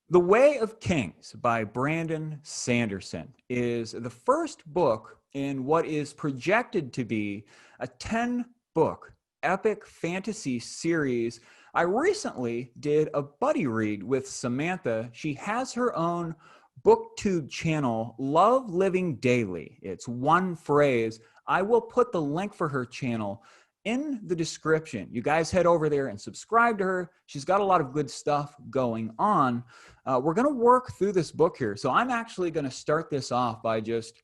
The Way of Kings by Brandon Sanderson is the first book in what is projected to be a 10-book epic fantasy series. I recently did a buddy read with Samantha. She has her own booktube channel, Love Living Daily. It's one phrase. I will put the link for her channel in the description. You guys head over there and subscribe to her. She's got a lot of good stuff going on. We're going to work through this book here. So I'm actually going to start this off by just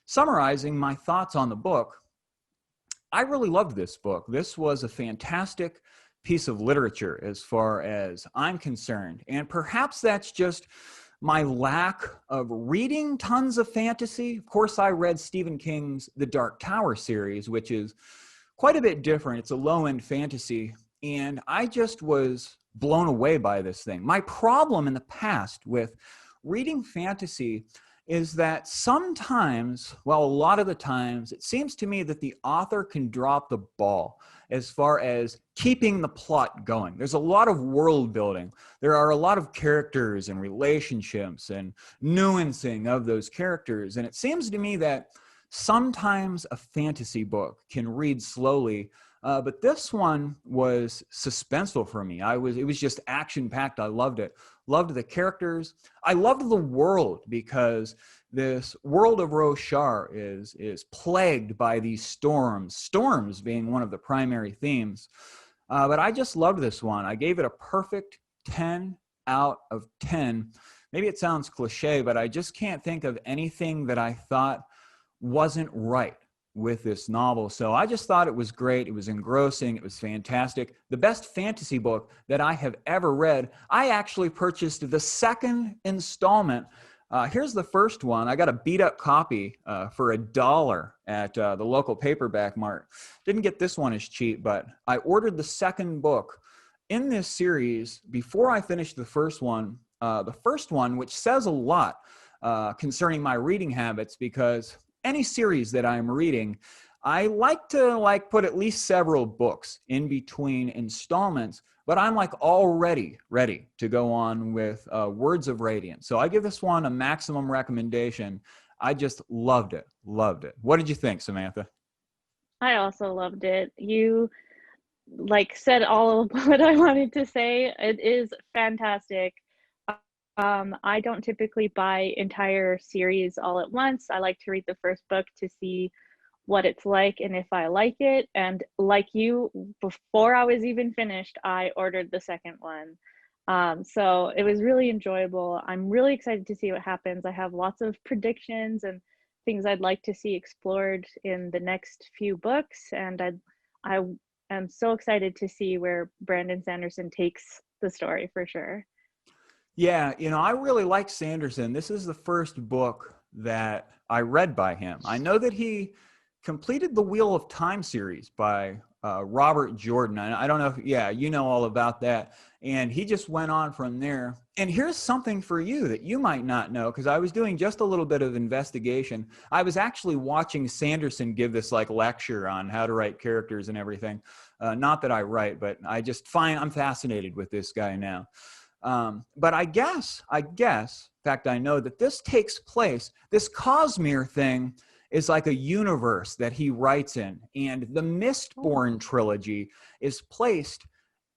summarizing my thoughts on the book. I really loved this book. This was a fantastic piece of literature as far as I'm concerned. And perhaps that's just my lack of reading tons of fantasy. Of course, I read Stephen King's The Dark Tower series, which is quite a bit different. It's a low-end fantasy, and I just was blown away by this thing. My problem in the past with reading fantasy is that sometimes, well, a lot of the times, it seems to me that the author can drop the ball as far as keeping the plot going. There's a lot of world building. There are a lot of characters and relationships and nuancing of those characters, and it seems to me that sometimes a fantasy book can read slowly, but this one was suspenseful for me. It was just action-packed. I loved it. Loved the characters. I loved the world because this world of Roshar is plagued by these storms being one of the primary themes. But I just loved this one. I gave it a perfect 10 out of 10. Maybe it sounds cliche, but I just can't think of anything that I thought wasn't right with this novel. So I just thought it was great. It was engrossing. It was fantastic. The best fantasy book that I have ever read. I actually purchased the second installment. Here's the first one. I got a beat up copy for $1 at the local paperback mart. Didn't get this one as cheap, but I ordered the second book in this series before I finished the first one. The first one, which says a lot concerning my reading habits, because any series that I'm reading, I like to put at least several books in between installments, but I'm already ready to go on with Words of Radiance. So I give this one a maximum recommendation. I just loved it. Loved it. What did you think, Samantha? I also loved it. You said all of what I wanted to say. It is fantastic. I don't typically buy entire series all at once. I like to read the first book to see what it's like and if I like it. And like you, before I was even finished, I ordered the second one. So it was really enjoyable. I'm really excited to see what happens. I have lots of predictions and things I'd like to see explored in the next few books. And I am so excited to see where Brandon Sanderson takes the story for sure. Yeah, I really like Sanderson. This is the first book that I read by him. I know that he completed the Wheel of Time series by Robert Jordan. I don't know if, yeah, you know all about that. And he just went on from there. And here's something for you that you might not know, because I was doing just a little bit of investigation. I was actually watching Sanderson give this lecture on how to write characters and everything. Not that I write, but I'm fascinated with this guy now. But I guess, in fact, I know that this takes place, this cosmere thing is like a universe that he writes in. And the Mistborn trilogy is placed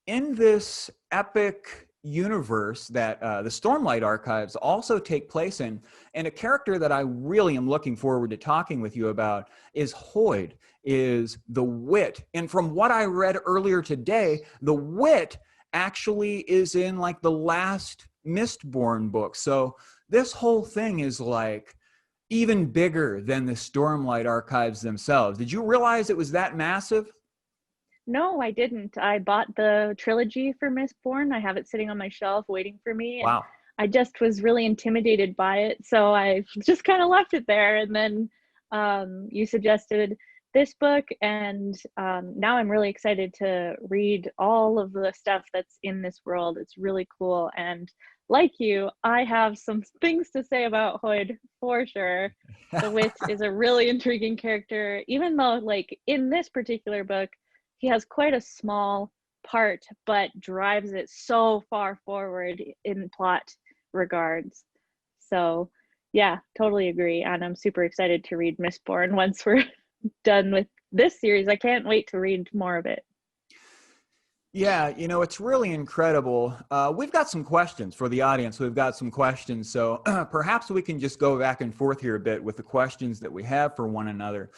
in this epic universe that the Stormlight Archives also take place in. And a character that I really am looking forward to talking with you about is Hoid, is the wit. And from what I read earlier today, the wit actually is in the last Mistborn book. So this whole thing is even bigger than the Stormlight Archives themselves. Did you realize it was that massive? No, I didn't. I bought the trilogy for Mistborn. I have it sitting on my shelf waiting for me, and Wow. I just was really intimidated by it, so I just kind of left it there. And then you suggested this book, and now I'm really excited to read all of the stuff that's in this world. It's really cool, and like you, I have some things to say about Hoyd for sure. The Wit is a really intriguing character, even though in this particular book, he has quite a small part, but drives it so far forward in plot regards. So yeah, totally agree. And I'm super excited to read Mistborn once we're done with this series. I can't wait to read more of it. Yeah, it's really incredible. We've got some questions for the audience. We've got some questions. So perhaps we can just go back and forth here a bit with the questions that we have for one another.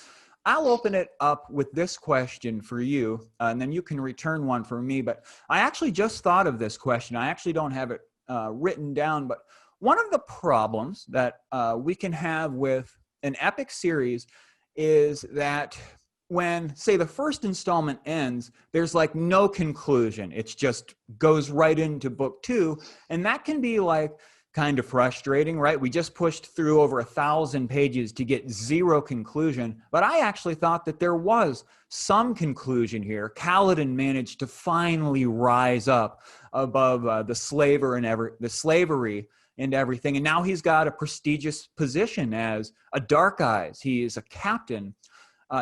I'll open it up with this question for you, and then you can return one for me. But I actually just thought of this question. I actually don't have it written down, but one of the problems that we can have with an epic series is that when, say, the first installment ends, there's like no conclusion. It's just goes right into book 2. And that can be like kind of frustrating, right? We just pushed through over 1,000 pages to get zero conclusion. But I actually thought that there was some conclusion here. Kaladin managed to finally rise up above the slavery and everything. And now he's got a prestigious position as a Dark Eyes. He is a captain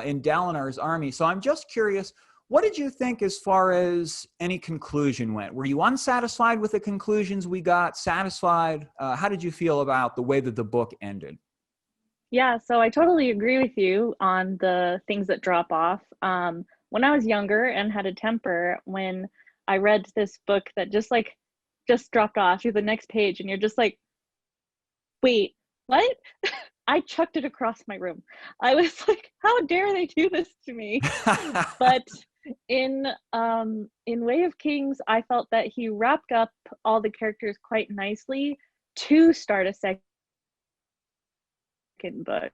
in Dalinar's army. So I'm just curious, what did you think as far as any conclusion went? Were you unsatisfied with the conclusions we got? Satisfied? How did you feel about the way that the book ended? Yeah, so I totally agree with you on the things that drop off. When I was younger and had a temper, when I read this book that just dropped off to the next page, and you're just like, wait, what? I chucked it across my room. I was like, how dare they do this to me? But in Way of Kings, I felt that he wrapped up all the characters quite nicely to start a second book.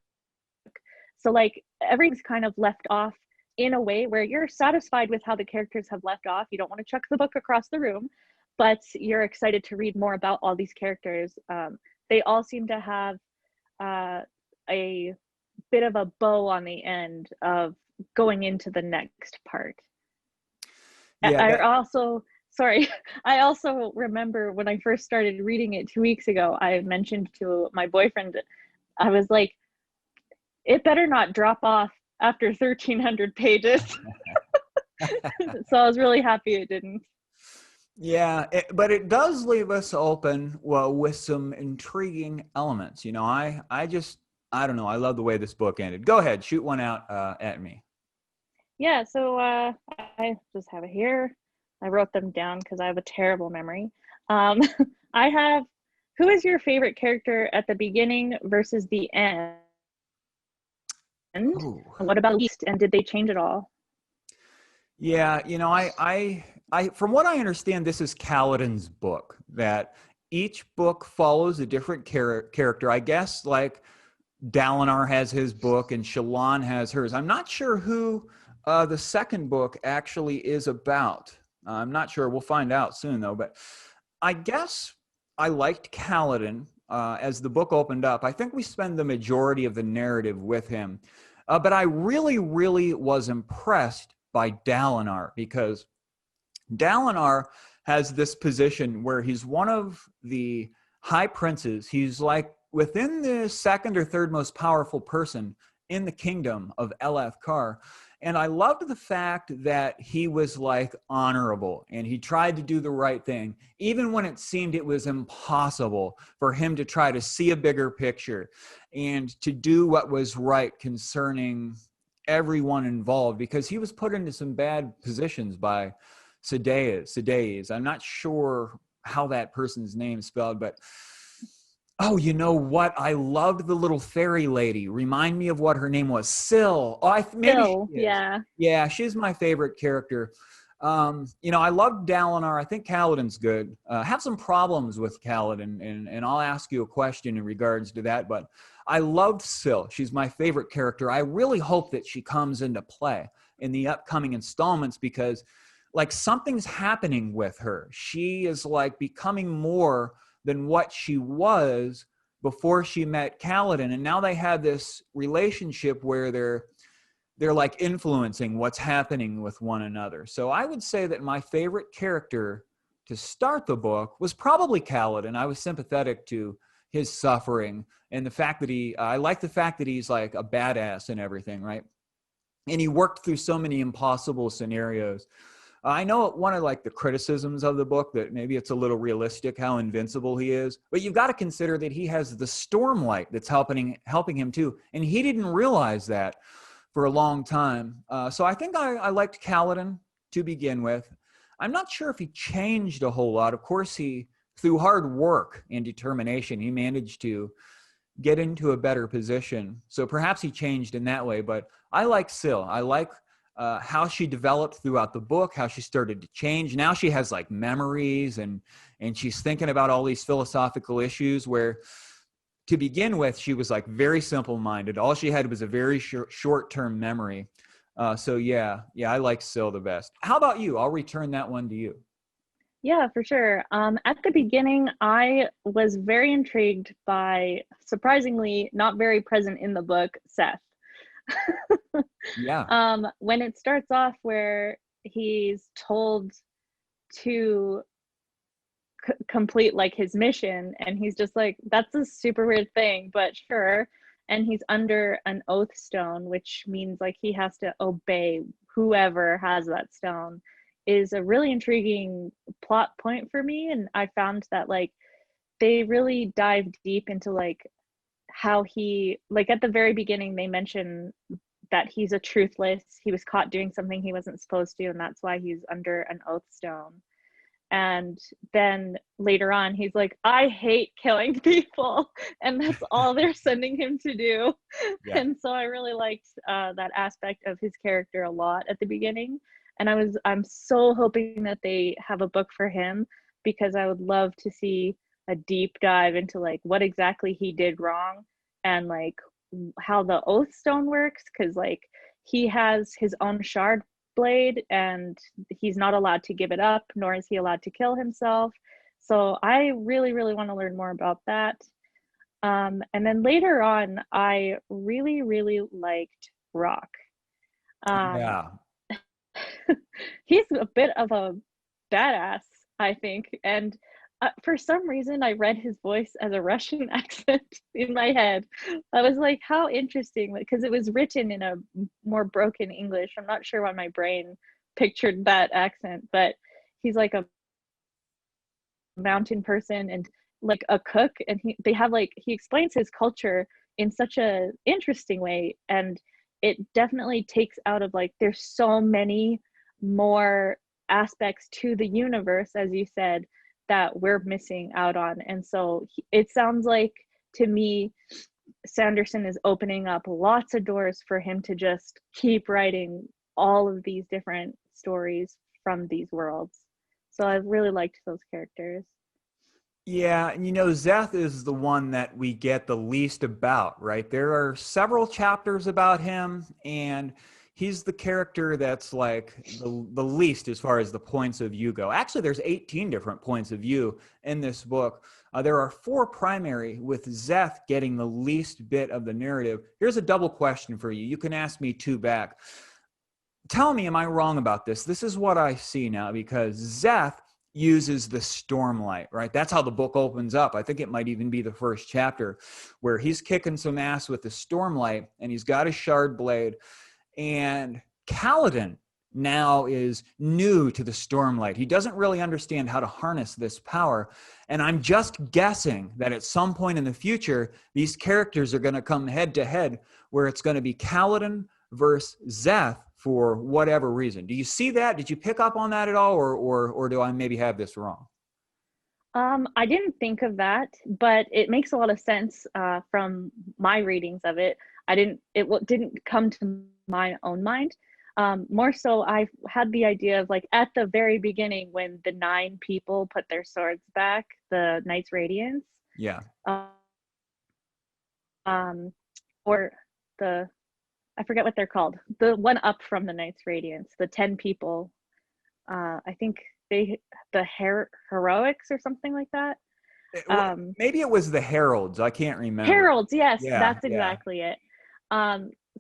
So like everything's kind of left off in a way where you're satisfied with how the characters have left off. You don't want to chuck the book across the room, but you're excited to read more about all these characters. They all seem to have a bit of a bow on the end of going into the next part. Yeah, I also remember when I first started reading it 2 weeks ago, I mentioned to my boyfriend, I was like, it better not drop off after 1,300 pages. So I was really happy it didn't. Yeah, but it does leave us open, well, with some intriguing elements. I don't know. I love the way this book ended. Go ahead, shoot one out at me. Yeah, so I just have it here. I wrote them down because I have a terrible memory. I have, who is your favorite character at the beginning versus the end? Ooh. And what about East? And did they change it all? Yeah, I from what I understand, this is Kaladin's book, that each book follows a different character. I guess like Dalinar has his book and Shallan has hers. I'm not sure who the second book actually is about. I'm not sure. We'll find out soon, though. But I guess I liked Kaladin as the book opened up. I think we spend the majority of the narrative with him. But I really, really was impressed by Dalinar, because Dalinar has this position where he's one of the high princes. He's like within the second or third most powerful person in the kingdom of Eleth-Kar. And I loved the fact that he was like honorable and he tried to do the right thing, even when it seemed it was impossible for him to try to see a bigger picture and to do what was right concerning everyone involved, because he was put into some bad positions by Siddaeus. I'm not sure how that person's name is spelled, but oh, you know what? I loved the little fairy lady. Remind me of what her name was. Syl. Oh, Syl, yeah. Yeah, she's my favorite character. I love Dalinar. I think Kaladin's good. Have some problems with Kaladin, and I'll ask you a question in regards to that. But I loved Syl. She's my favorite character. I really hope that she comes into play in the upcoming installments, because like something's happening with her. She is like becoming more than what she was before she met Kaladin. And now they have this relationship where they're like influencing what's happening with one another. So I would say that my favorite character to start the book was probably Kaladin. I was sympathetic to his suffering and the fact that I like the fact that he's like a badass and everything, right? And he worked through so many impossible scenarios. I know one of like the criticisms of the book that maybe it's a little realistic how invincible he is, but you've got to consider that he has the Stormlight that's helping him too, and he didn't realize that for a long time. So I think I liked Kaladin to begin with. I'm not sure if he changed a whole lot. Of course, through hard work and determination, he managed to get into a better position. So perhaps he changed in that way, but I like Syl. I like how she developed throughout the book, how she started to change. Now she has like memories and she's thinking about all these philosophical issues where to begin with, she was like very simple-minded. All she had was a very short-term memory. So yeah, I like Syl the best. How about you? I'll return that one to you. Yeah, for sure. At the beginning, I was very intrigued by, surprisingly not very present in the book, Seth. Yeah. When it starts off where he's told to complete like his mission, and he's just like, that's a super weird thing, but sure. And he's under an oath stone, which means like he has to obey whoever has that stone, is a really intriguing plot point for me. And I found that like they really dive deep into like how he, like at the very beginning they mention that he's a truthless, he was caught doing something he wasn't supposed to, and that's why he's under an oath stone. And then later on he's like, I hate killing people, and that's all they're sending him to do. Yeah. And so I really liked that aspect of his character a lot at the beginning, and I'm so hoping that they have a book for him, because I would love to see a deep dive into like what exactly he did wrong, and like how the oath stone works, because like he has his own shard blade and he's not allowed to give it up, nor is he allowed to kill himself. So I really want to learn more about that. And then later on I really liked Rock. um Yeah. he's a bit of a badass, I think. And for some reason, I read his voice as a Russian accent in my head. I was like, how interesting, because it was written in a more broken English. I'm not sure why my brain pictured that accent, but he's like a mountain person and like a cook. And they have like, he explains his culture in such a interesting way. And it definitely takes out of like, there's so many more aspects to the universe, as you said, that we're missing out on. And so it sounds like to me Sanderson is opening up lots of doors for him to just keep writing all of these different stories from these worlds. So I've really liked those characters. Yeah, and Zeth is the one that we get the least about, right? There are several chapters about him, and he's the character that's like the least as far as the points of view go. Actually, there's 18 different points of view in this book. There are 4 primary, with Zeth getting the least bit of the narrative. Here's a double question for you. You can ask me 2 back. Tell me, am I wrong about this? This is what I see now, because Zeth uses the Stormlight, right? That's how the book opens up. I think it might even be the first chapter, where he's kicking some ass with the Stormlight, and he's got a shard blade. And Kaladin now is new to the Stormlight. He doesn't really understand how to harness this power. And I'm just guessing that at some point in the future, these characters are going to come head to head, where it's going to be Kaladin versus Zeth for whatever reason. Do you see that? Did you pick up on that at all, or do I maybe have this wrong? I didn't think of that, but it makes a lot of sense from my readings of it. It didn't come to my own mind. More so, I had the idea of like at the very beginning when the 9 people put their swords back, the Knights Radiance. Yeah. Or I forget what they're called. The one up from the Knights Radiance, the 10 people. I think the heroics or something like that. Maybe it was the Heralds. I can't remember. Heralds, yes, Yeah, that's exactly it.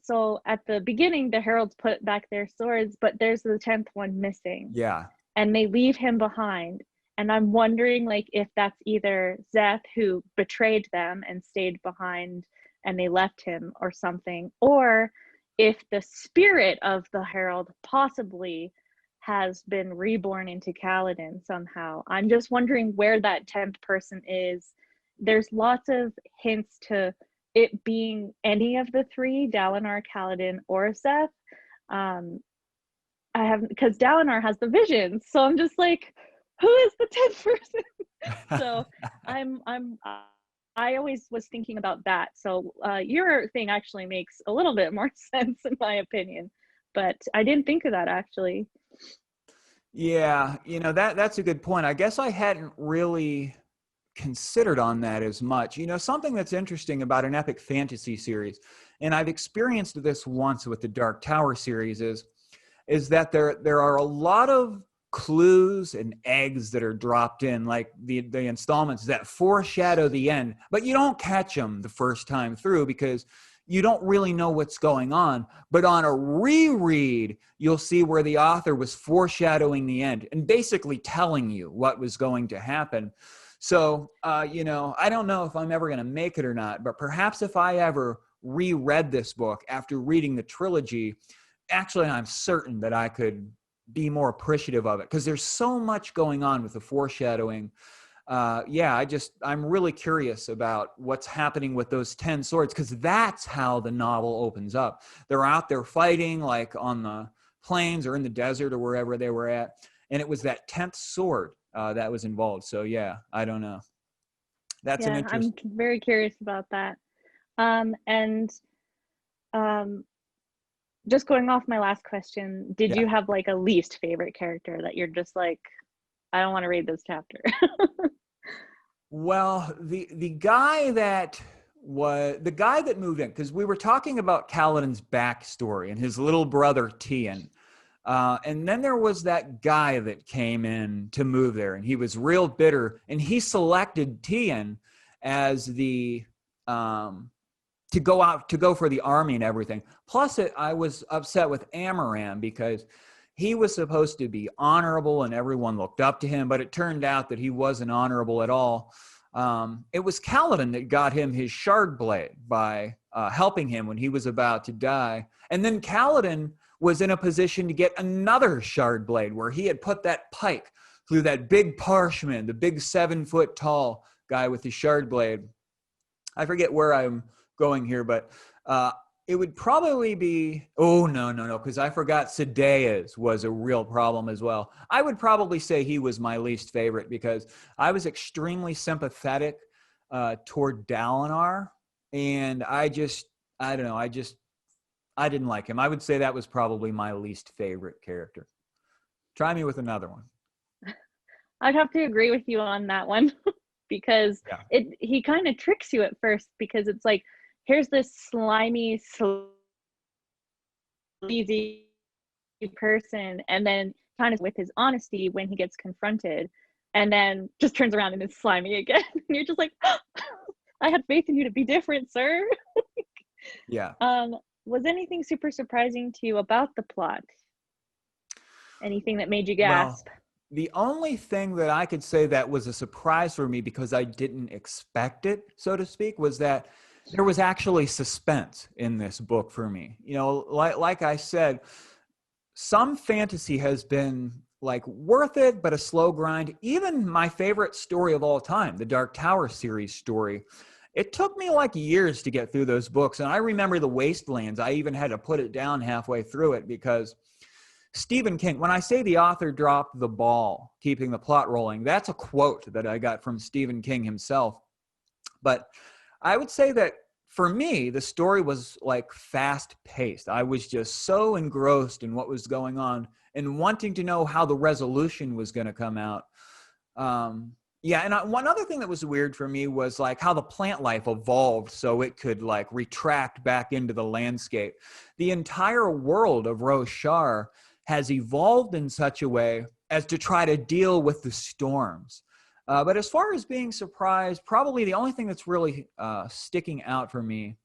So at the beginning, the heralds put back their swords, but there's the 10th one missing. Yeah. And they leave him behind. And I'm wondering like if that's either Zeth, who betrayed them and stayed behind and they left him, or something, or if the spirit of the herald possibly has been reborn into Kaladin somehow. I'm just wondering where that 10th person is. There's lots of hints to it being any of the three, Dalinar, Kaladin, or Seth. I haven't, because Dalinar has the visions, so I'm just like, who is the 10th person? So I always was thinking about that. So your thing actually makes a little bit more sense in my opinion, but I didn't think of that actually. Yeah, that's a good point. I guess I hadn't really considered on that as much. Something that's interesting about an epic fantasy series, and I've experienced this once with the Dark Tower series, is that there are a lot of clues and eggs that are dropped in, like the installments that foreshadow the end, but you don't catch them the first time through because you don't really know what's going on. But on a reread, you'll see where the author was foreshadowing the end and basically telling you what was going to happen. So, I don't know if I'm ever going to make it or not, but perhaps if I ever reread this book after reading the trilogy, actually, I'm certain that I could be more appreciative of it because there's so much going on with the foreshadowing. I'm really curious about what's happening with those 10 swords, because that's how the novel opens up. They're out there fighting, like on the plains or in the desert or wherever they were at, and it was that 10th sword that was involved. So yeah, I don't know. That's an interesting. I'm very curious about that. And just going off my last question, did you have like a least favorite character that you're just like, I don't want to read this chapter? Well, the guy that moved in, because we were talking about Kaladin's backstory and his little brother Tian. And then there was that guy that came in to move there, and he was real bitter, and he selected Tian as the to go for the army and everything. Plus, I was upset with Amaram because he was supposed to be honorable and everyone looked up to him, but it turned out that he wasn't honorable at all. It was Kaladin that got him his shard blade by helping him when he was about to die. And then Kaladin was in a position to get another shard blade where he had put that pike through that big parchment, the big 7-foot tall guy with the shard blade. I forget where I'm going here, but it would probably be, because I forgot Sadeas was a real problem as well. I would probably say he was my least favorite because I was extremely sympathetic toward Dalinar, and I didn't like him. I would say that was probably my least favorite character. Try me with another one. I'd have to agree with you on that one because he kind of tricks you at first, because it's like, here's this slimy, sleazy person, and then kind of with his honesty when he gets confronted, and then just turns around and is slimy again. And you're just like, oh, I had faith in you to be different, sir. Yeah. Was anything super surprising to you about the plot? Anything that made you gasp? Well, the only thing that I could say that was a surprise for me, because I didn't expect it, so to speak, was that there was actually suspense in this book for me. Like I said, some fantasy has been like worth it, but a slow grind. Even my favorite story of all time, the Dark Tower series story, it took me like years to get through those books. And I remember the Wastelands, I even had to put it down halfway through it because Stephen King, when I say the author dropped the ball, keeping the plot rolling, that's a quote that I got from Stephen King himself. But I would say that for me, the story was like fast paced. I was just so engrossed in what was going on and wanting to know how the resolution was going to come out. And one other thing that was weird for me was like how the plant life evolved so it could like retract back into the landscape. The entire world of Roshar has evolved in such a way as to try to deal with the storms. But as far as being surprised, probably the only thing that's really sticking out for me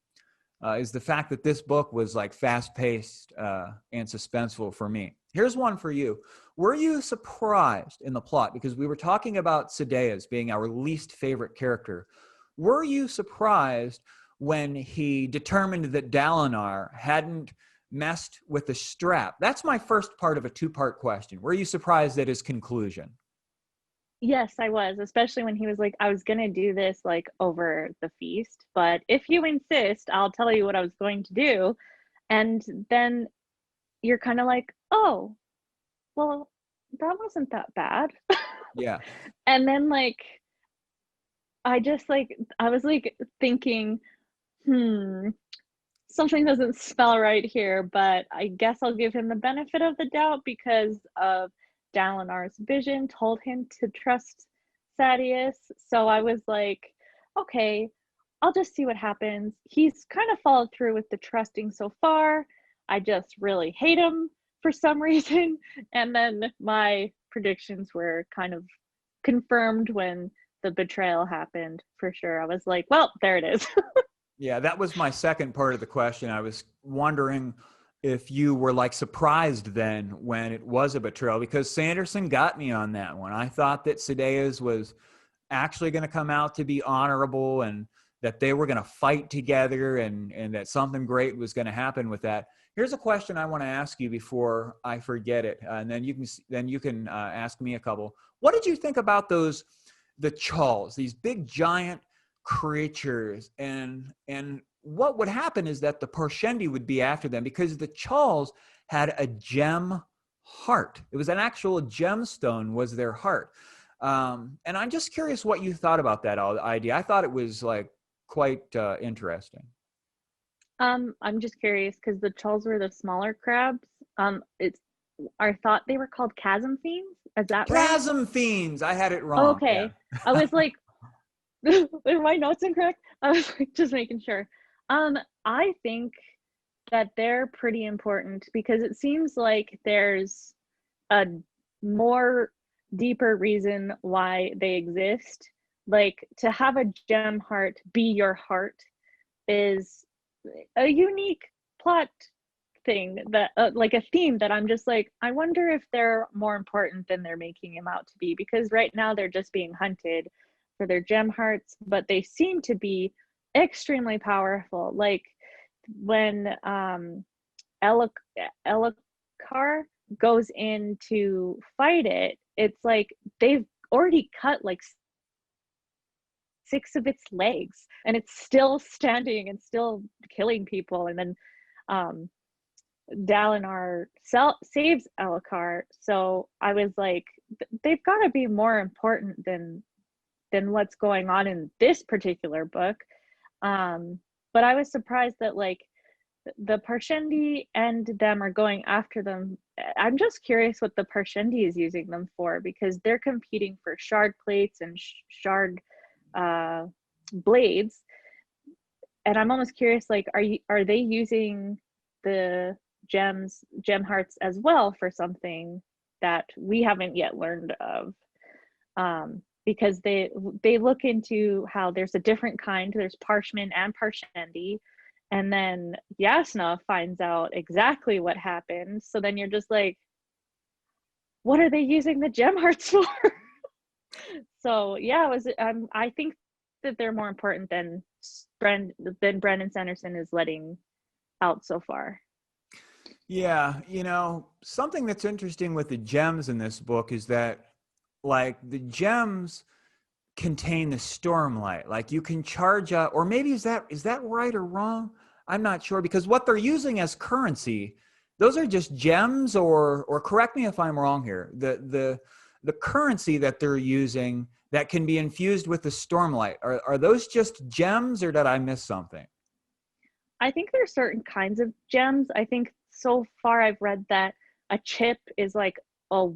is the fact that this book was like fast-paced and suspenseful for me. Here's one for you. Were you surprised in the plot? Because we were talking about Sadeas being our least favorite character. Were you surprised when he determined that Dalinar hadn't messed with the strap. That's my first part of a two-part question. Were you surprised at his conclusion? Yes, I was, especially when he was like, I was gonna do this like over the feast, but if you insist, I'll tell you what I was going to do. And then you're kind of like, oh, well, that wasn't that bad. Yeah. And then like I was like thinking, hmm, something doesn't spell right here, but I guess I'll give him the benefit of the doubt because of Dalinar's vision told him to trust Sadeas. So I was like, okay, I'll just see what happens. He's kind of followed through with the trusting so far. I just really hate him for some reason. And then my predictions were kind of confirmed when the betrayal happened for sure. I was like, well, there it is. Yeah, that was my second part of the question. I was wondering if you were like surprised then when it was a betrayal, because Sanderson got me on that one. I thought that Sadeas was actually going to come out to be honorable and that they were going to fight together and that something great was going to happen with that. Here's a question I want to ask you before I forget it, and then you can ask me a couple. What did you think about the Chulls, these big giant creatures, and what would happen is that the Parshendi would be after them because the Chulls had a gem heart. It was an actual gemstone was their heart. And I'm just curious what you thought about that idea. I thought it was like quite interesting. I'm just curious because the Chulls were the smaller crabs. It's I thought they were called chasm fiends. Is that right? Chasm fiends. I had it wrong. Yeah. Okay. I was like, are my notes incorrect? I was like just making sure. I think that they're pretty important because it seems like there's a more deeper reason why they exist. Like to have a gem heart be your heart is a unique plot thing that like a theme that I'm just like, I wonder if they're more important than they're making him out to be, because right now they're just being hunted for their gem hearts, but they seem to be extremely powerful. Like when Ela- Elakar goes in to fight it, it's like they've already cut like 6 of its legs and it's still standing and still killing people. And then um Dalinar saves Elakar. So I was like, they've got to be more important than what's going on in this particular book. But I was surprised that like the Parshendi and them are going after them. I'm just curious what the Parshendi is using them for, because they're competing for shard plates and shard blades. And I'm almost curious, like, are they using the gem hearts as well for something that we haven't yet learned of? Because they look into how there's a different kind, there's Parshman and Parshendi, and then Yasna finds out exactly what happened. So then you're just like, what are they using the gem hearts for? So yeah, I think that they're more important than Brandon Sanderson is letting out so far. Yeah, something that's interesting with the gems in this book is that like the gems contain the stormlight. Like you can charge up, or maybe is that right or wrong? I'm not sure, because what they're using as currency, those are just gems, or correct me if I'm wrong here. The currency that they're using that can be infused with the stormlight, are those just gems, or did I miss something? I think there's certain kinds of gems. I think so far I've read that a chip is like a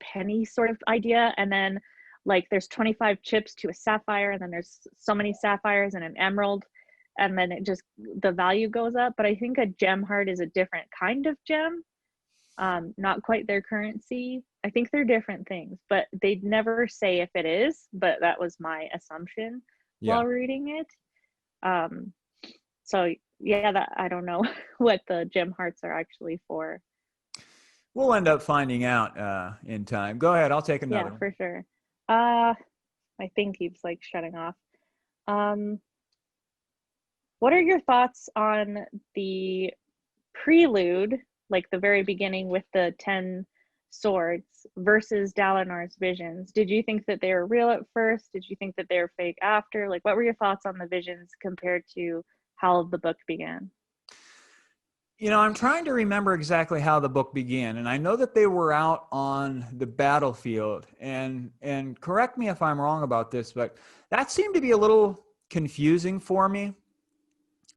penny sort of idea, and then like there's 25 chips to a sapphire, and then there's so many sapphires and an emerald, and then it just the value goes up. But I think a gem heart is a different kind of gem, not quite their currency. I think they're different things, but they'd never say if it is, but that was my assumption Yeah. while reading it. So yeah, that I don't know what the gem hearts are actually for. We'll end up finding out in time. Go ahead, I'll take another Yeah, one. for sure. My thing keeps like shutting off. Um, what are your thoughts on the Prelude, like the very beginning with the 10 swords, versus Dalinar's visions. Did you think that they were real at first? Did you think that they were fake after? Like, what were your thoughts on the visions compared to how the book began? I'm trying to remember exactly how the book began, and I know that they were out on the battlefield. And correct me if I'm wrong about this, but that seemed to be a little confusing for me.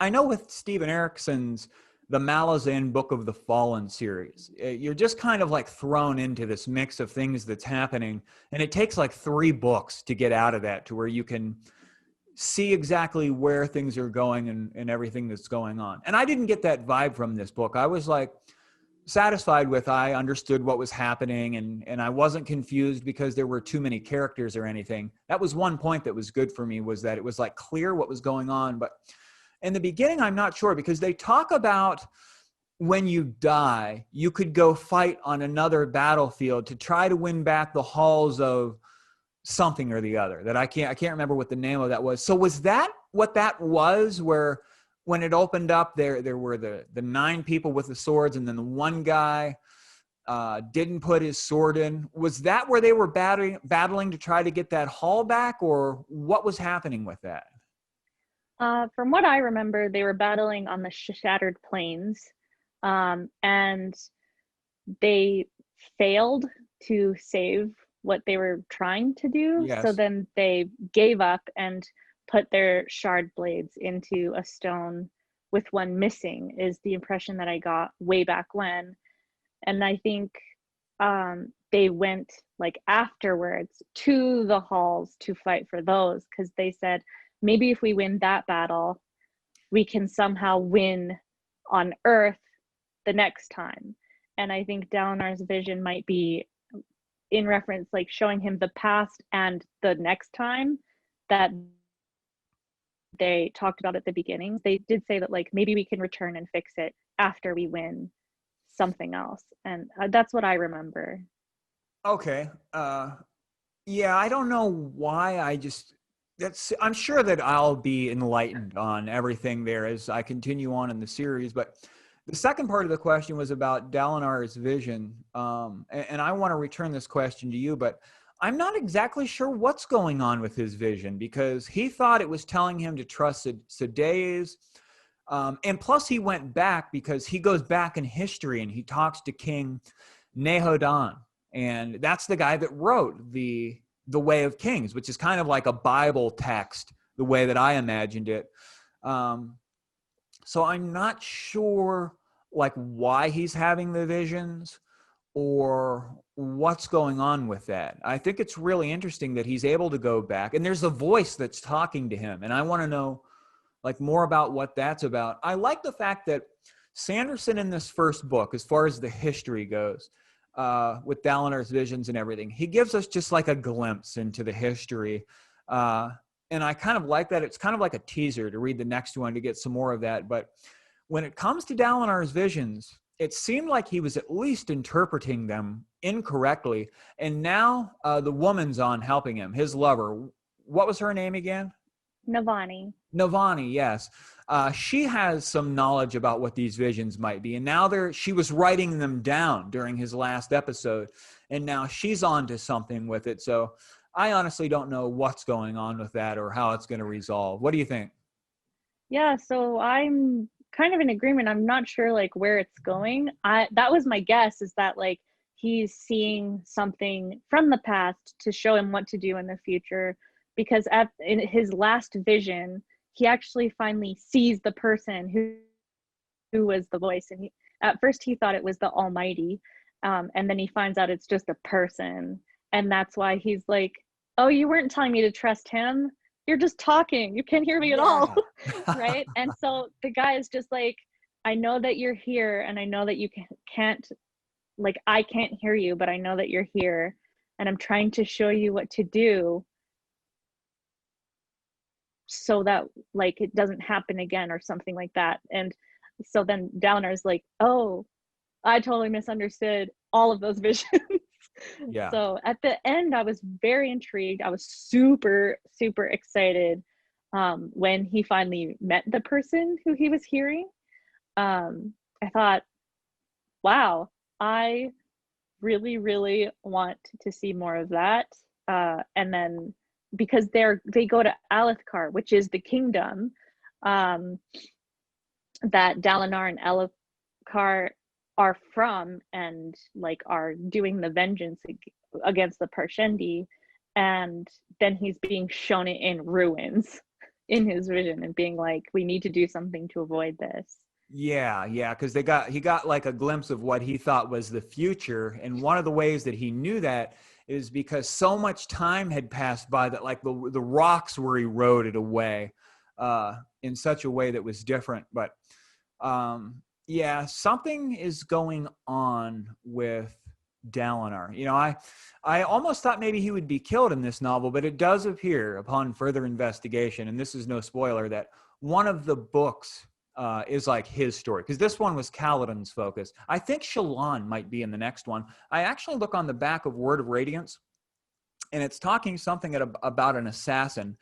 I know with Steven Erickson's The Malazan Book of the Fallen series, you're just kind of like thrown into this mix of things that's happening, and it takes like 3 books to get out of that to where you can see exactly where things are going and everything that's going on. And I didn't get that vibe from this book. I was like satisfied with, I understood what was happening, and I wasn't confused because there were too many characters or anything. That was one point that was good for me, was that it was like clear what was going on. But in the beginning, I'm not sure, because they talk about when you die, you could go fight on another battlefield to try to win back the halls of something or the other, that I can't remember what the name of that was. So was that what that was, where when it opened up, there were the 9 people with the swords, and then the one guy didn't put his sword in? Was that where they were battling to try to get that hall back, or what was happening with that? From what I remember, they were battling on the Shattered Plains, and they failed to save what they were trying to do. So Yes. then they gave up and put their shard blades into a stone with one missing, is the impression that I got way back when. And I think they went like afterwards to the halls to fight for those, because they said, maybe if we win that battle, we can somehow win on Earth the next time. And I think Dalinar's vision might be in reference, like showing him the past and the next time that they talked about at the beginning. They did say that, like, maybe we can return and fix it after we win something else. And that's what I remember. Okay. Yeah, I don't know why. I'm sure that I'll be enlightened on everything there as I continue on in the series. But the second part of the question was about Dalinar's vision. And I want to return this question to you, but I'm not exactly sure what's going on with his vision, because he thought it was telling him to trust Siddaeus. And plus he went back, because he goes back in history and he talks to King Nehodan. And that's the guy that wrote the Way of Kings, which is kind of like a Bible text, the way that I imagined it. So I'm not sure like why he's having the visions or what's going on with that. I think it's really interesting that he's able to go back, and there's a voice that's talking to him. And I want to know like more about what that's about. I like the fact that Sanderson in this first book, as far as the history goes, with Dalinar's visions and everything, he gives us just like a glimpse into the history. And I kind of like that. It's kind of like a teaser to read the next one to get some more of that. But when it comes to Dalinar's visions, it seemed like he was at least interpreting them incorrectly. And now the woman's on helping him, his lover. What was her name again? Navani. Navani, yes. She has some knowledge about what these visions might be. And now she was writing them down during his last episode. And now she's on to something with it. So I honestly don't know what's going on with that or how it's going to resolve. What do you think? Yeah, so I'm kind of in agreement. I'm not sure like where it's going. That was my guess, is that like he's seeing something from the past to show him what to do in the future, because in his last vision, he actually finally sees the person who was the voice, and at first he thought it was the Almighty, and then he finds out it's just a person, and that's why he's like, "Oh, you weren't telling me to trust him. You're just talking. You can't hear me at all." Right? And so the guy is just like, "I know that you're here, and I know that you can't, like, I can't hear you, but I know that you're here, and I'm trying to show you what to do so that like it doesn't happen again," or something like that. And so then Downer's like, "Oh, I totally misunderstood all of those visions." Yeah. So at the end, I was very intrigued. I was super, super excited when he finally met the person who he was hearing. I thought, wow, I really, really want to see more of that. And then because they go to Alethkar, which is the kingdom um, that Dalinar and Elhokar are from, and like are doing the vengeance against the Parshendi, and then he's being shown it in ruins in his vision and being like, we need to do something to avoid this. Yeah, yeah, because he got like a glimpse of what he thought was the future, and one of the ways that he knew that is because so much time had passed by that like the rocks were eroded away in such a way that was different. But yeah, something is going on with Dalinar. You know, I almost thought maybe he would be killed in this novel, but it does appear upon further investigation, and this is no spoiler, that one of the books is like his story, because this one was Kaladin's focus. I think Shallan might be in the next one. I actually look on the back of Word of Radiance, and it's talking something about an assassin.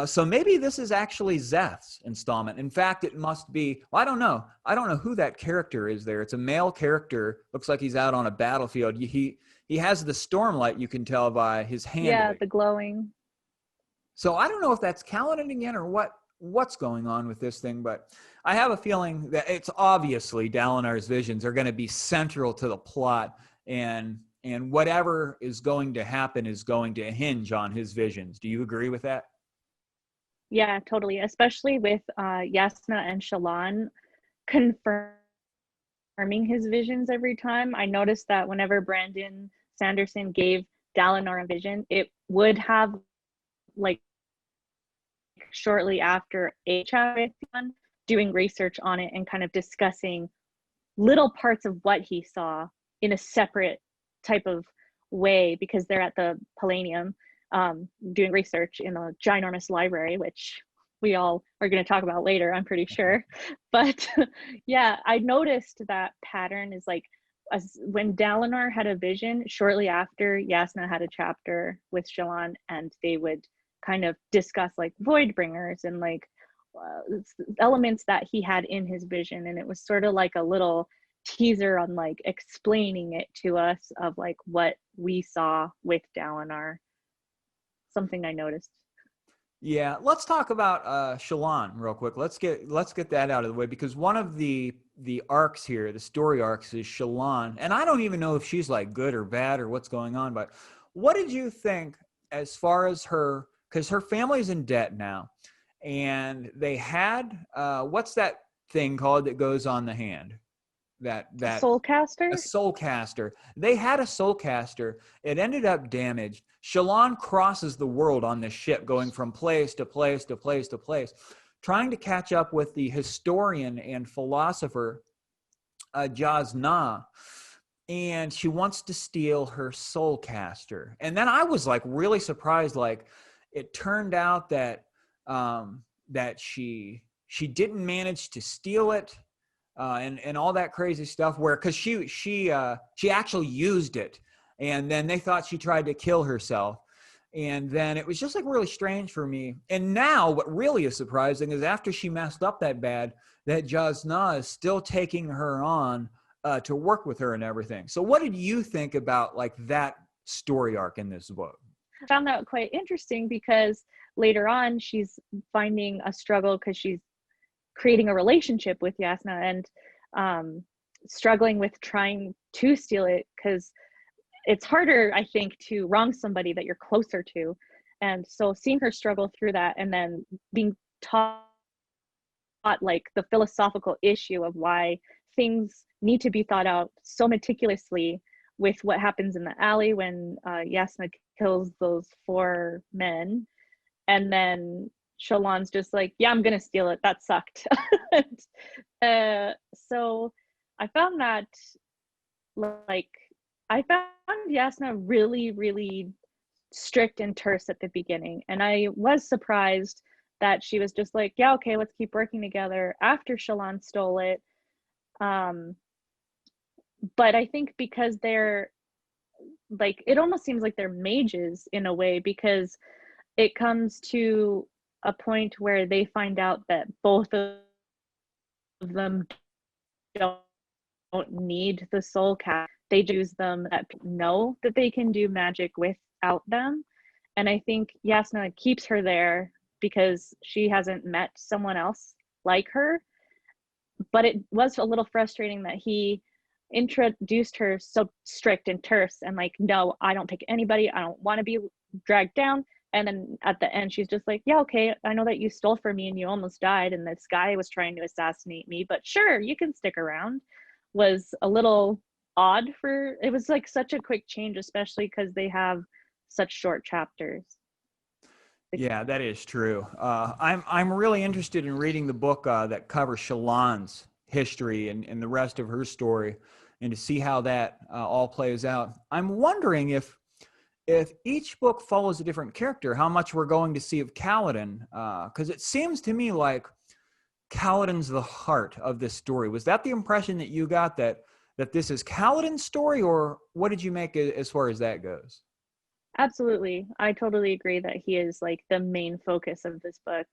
So maybe this is actually Szeth's installment. In fact, it must be, well, I don't know. I don't know who that character is there. It's a male character. Looks like he's out on a battlefield. He has the stormlight, you can tell by his hand. Yeah, the glowing. So I don't know if that's Kaladin again or what's going on with this thing, but I have a feeling that it's obviously Dalinar's visions are going to be central to the plot, and whatever is going to happen is going to hinge on his visions. Do you agree with that? Yeah, totally. Especially with Yasna and Shallan confirming his visions every time. I noticed that whenever Brandon Sanderson gave Dalinar a vision, it would have like shortly after a chapter doing research on it and kind of discussing little parts of what he saw in a separate type of way, because they're at the Palladium doing research in a ginormous library, which we all are going to talk about later, I'm pretty sure. But yeah, I noticed that pattern is like when Dalinar had a vision, shortly after Yasna had a chapter with Shallan, and they would kind of discuss like void bringers and like elements that he had in his vision, and it was sort of like a little teaser on like explaining it to us of like what we saw with Dalinar. Something I noticed. Yeah, let's talk about Shallan real quick. Let's get that out of the way, because one of the arcs here, the story arcs, is Shallan, and I don't even know if she's like good or bad or what's going on. But what did you think as far as her? Because her family's in debt now, and they had what's that thing called that goes on the hand? That Soulcaster? A soul caster. They had a soul caster. It ended up damaged. Shallan crosses the world on this ship, going from place to place to place to place, trying to catch up with the historian and philosopher Jasna. And she wants to steal her soul caster. And then I was like really surprised. Like it turned out that that she didn't manage to steal it. And all that crazy stuff, where because she actually used it, and then they thought she tried to kill herself, and then it was just like really strange for me. And now what really is surprising is after she messed up that bad, that Jasna is still taking her on to work with her and everything. So what did you think about like that story arc in this book? I found that quite interesting because later on she's finding a struggle because she's creating a relationship with Yasna and struggling with trying to steal it, because it's harder, I think, to wrong somebody that you're closer to. And so seeing her struggle through that, and then being taught like the philosophical issue of why things need to be thought out so meticulously, with what happens in the alley when Yasna kills those 4 men, and then Shallan's just like, yeah, I'm gonna steal it. That sucked. So I found that like I found Yasna really, really strict and terse at the beginning, and I was surprised that she was just like, yeah, okay, let's keep working together after Shallan stole it. But I think because they're like, it almost seems like they're mages in a way, because it comes to a point where they find out that both of them don't need the soul cast. They use them that know that they can do magic without them. And I think Yasna keeps her there because she hasn't met someone else like her. But it was a little frustrating that he introduced her so strict and terse and like, no, I don't pick anybody. I don't want to be dragged down. And then at the end, she's just like, yeah, okay, I know that you stole from me and you almost died. And this guy was trying to assassinate me, but sure, you can stick around. Was a little odd for, it was like such a quick change, especially because they have such short chapters. Yeah, that is true. I'm really interested in reading the book that covers Shallan's history and the rest of her story, and to see how that all plays out. I'm wondering if each book follows a different character, how much we're going to see of Kaladin, because it seems to me like Kaladin's the heart of this story. Was that the impression that you got, that this is Kaladin's story, or what did you make as far as that goes? Absolutely. I totally agree that he is like the main focus of this book.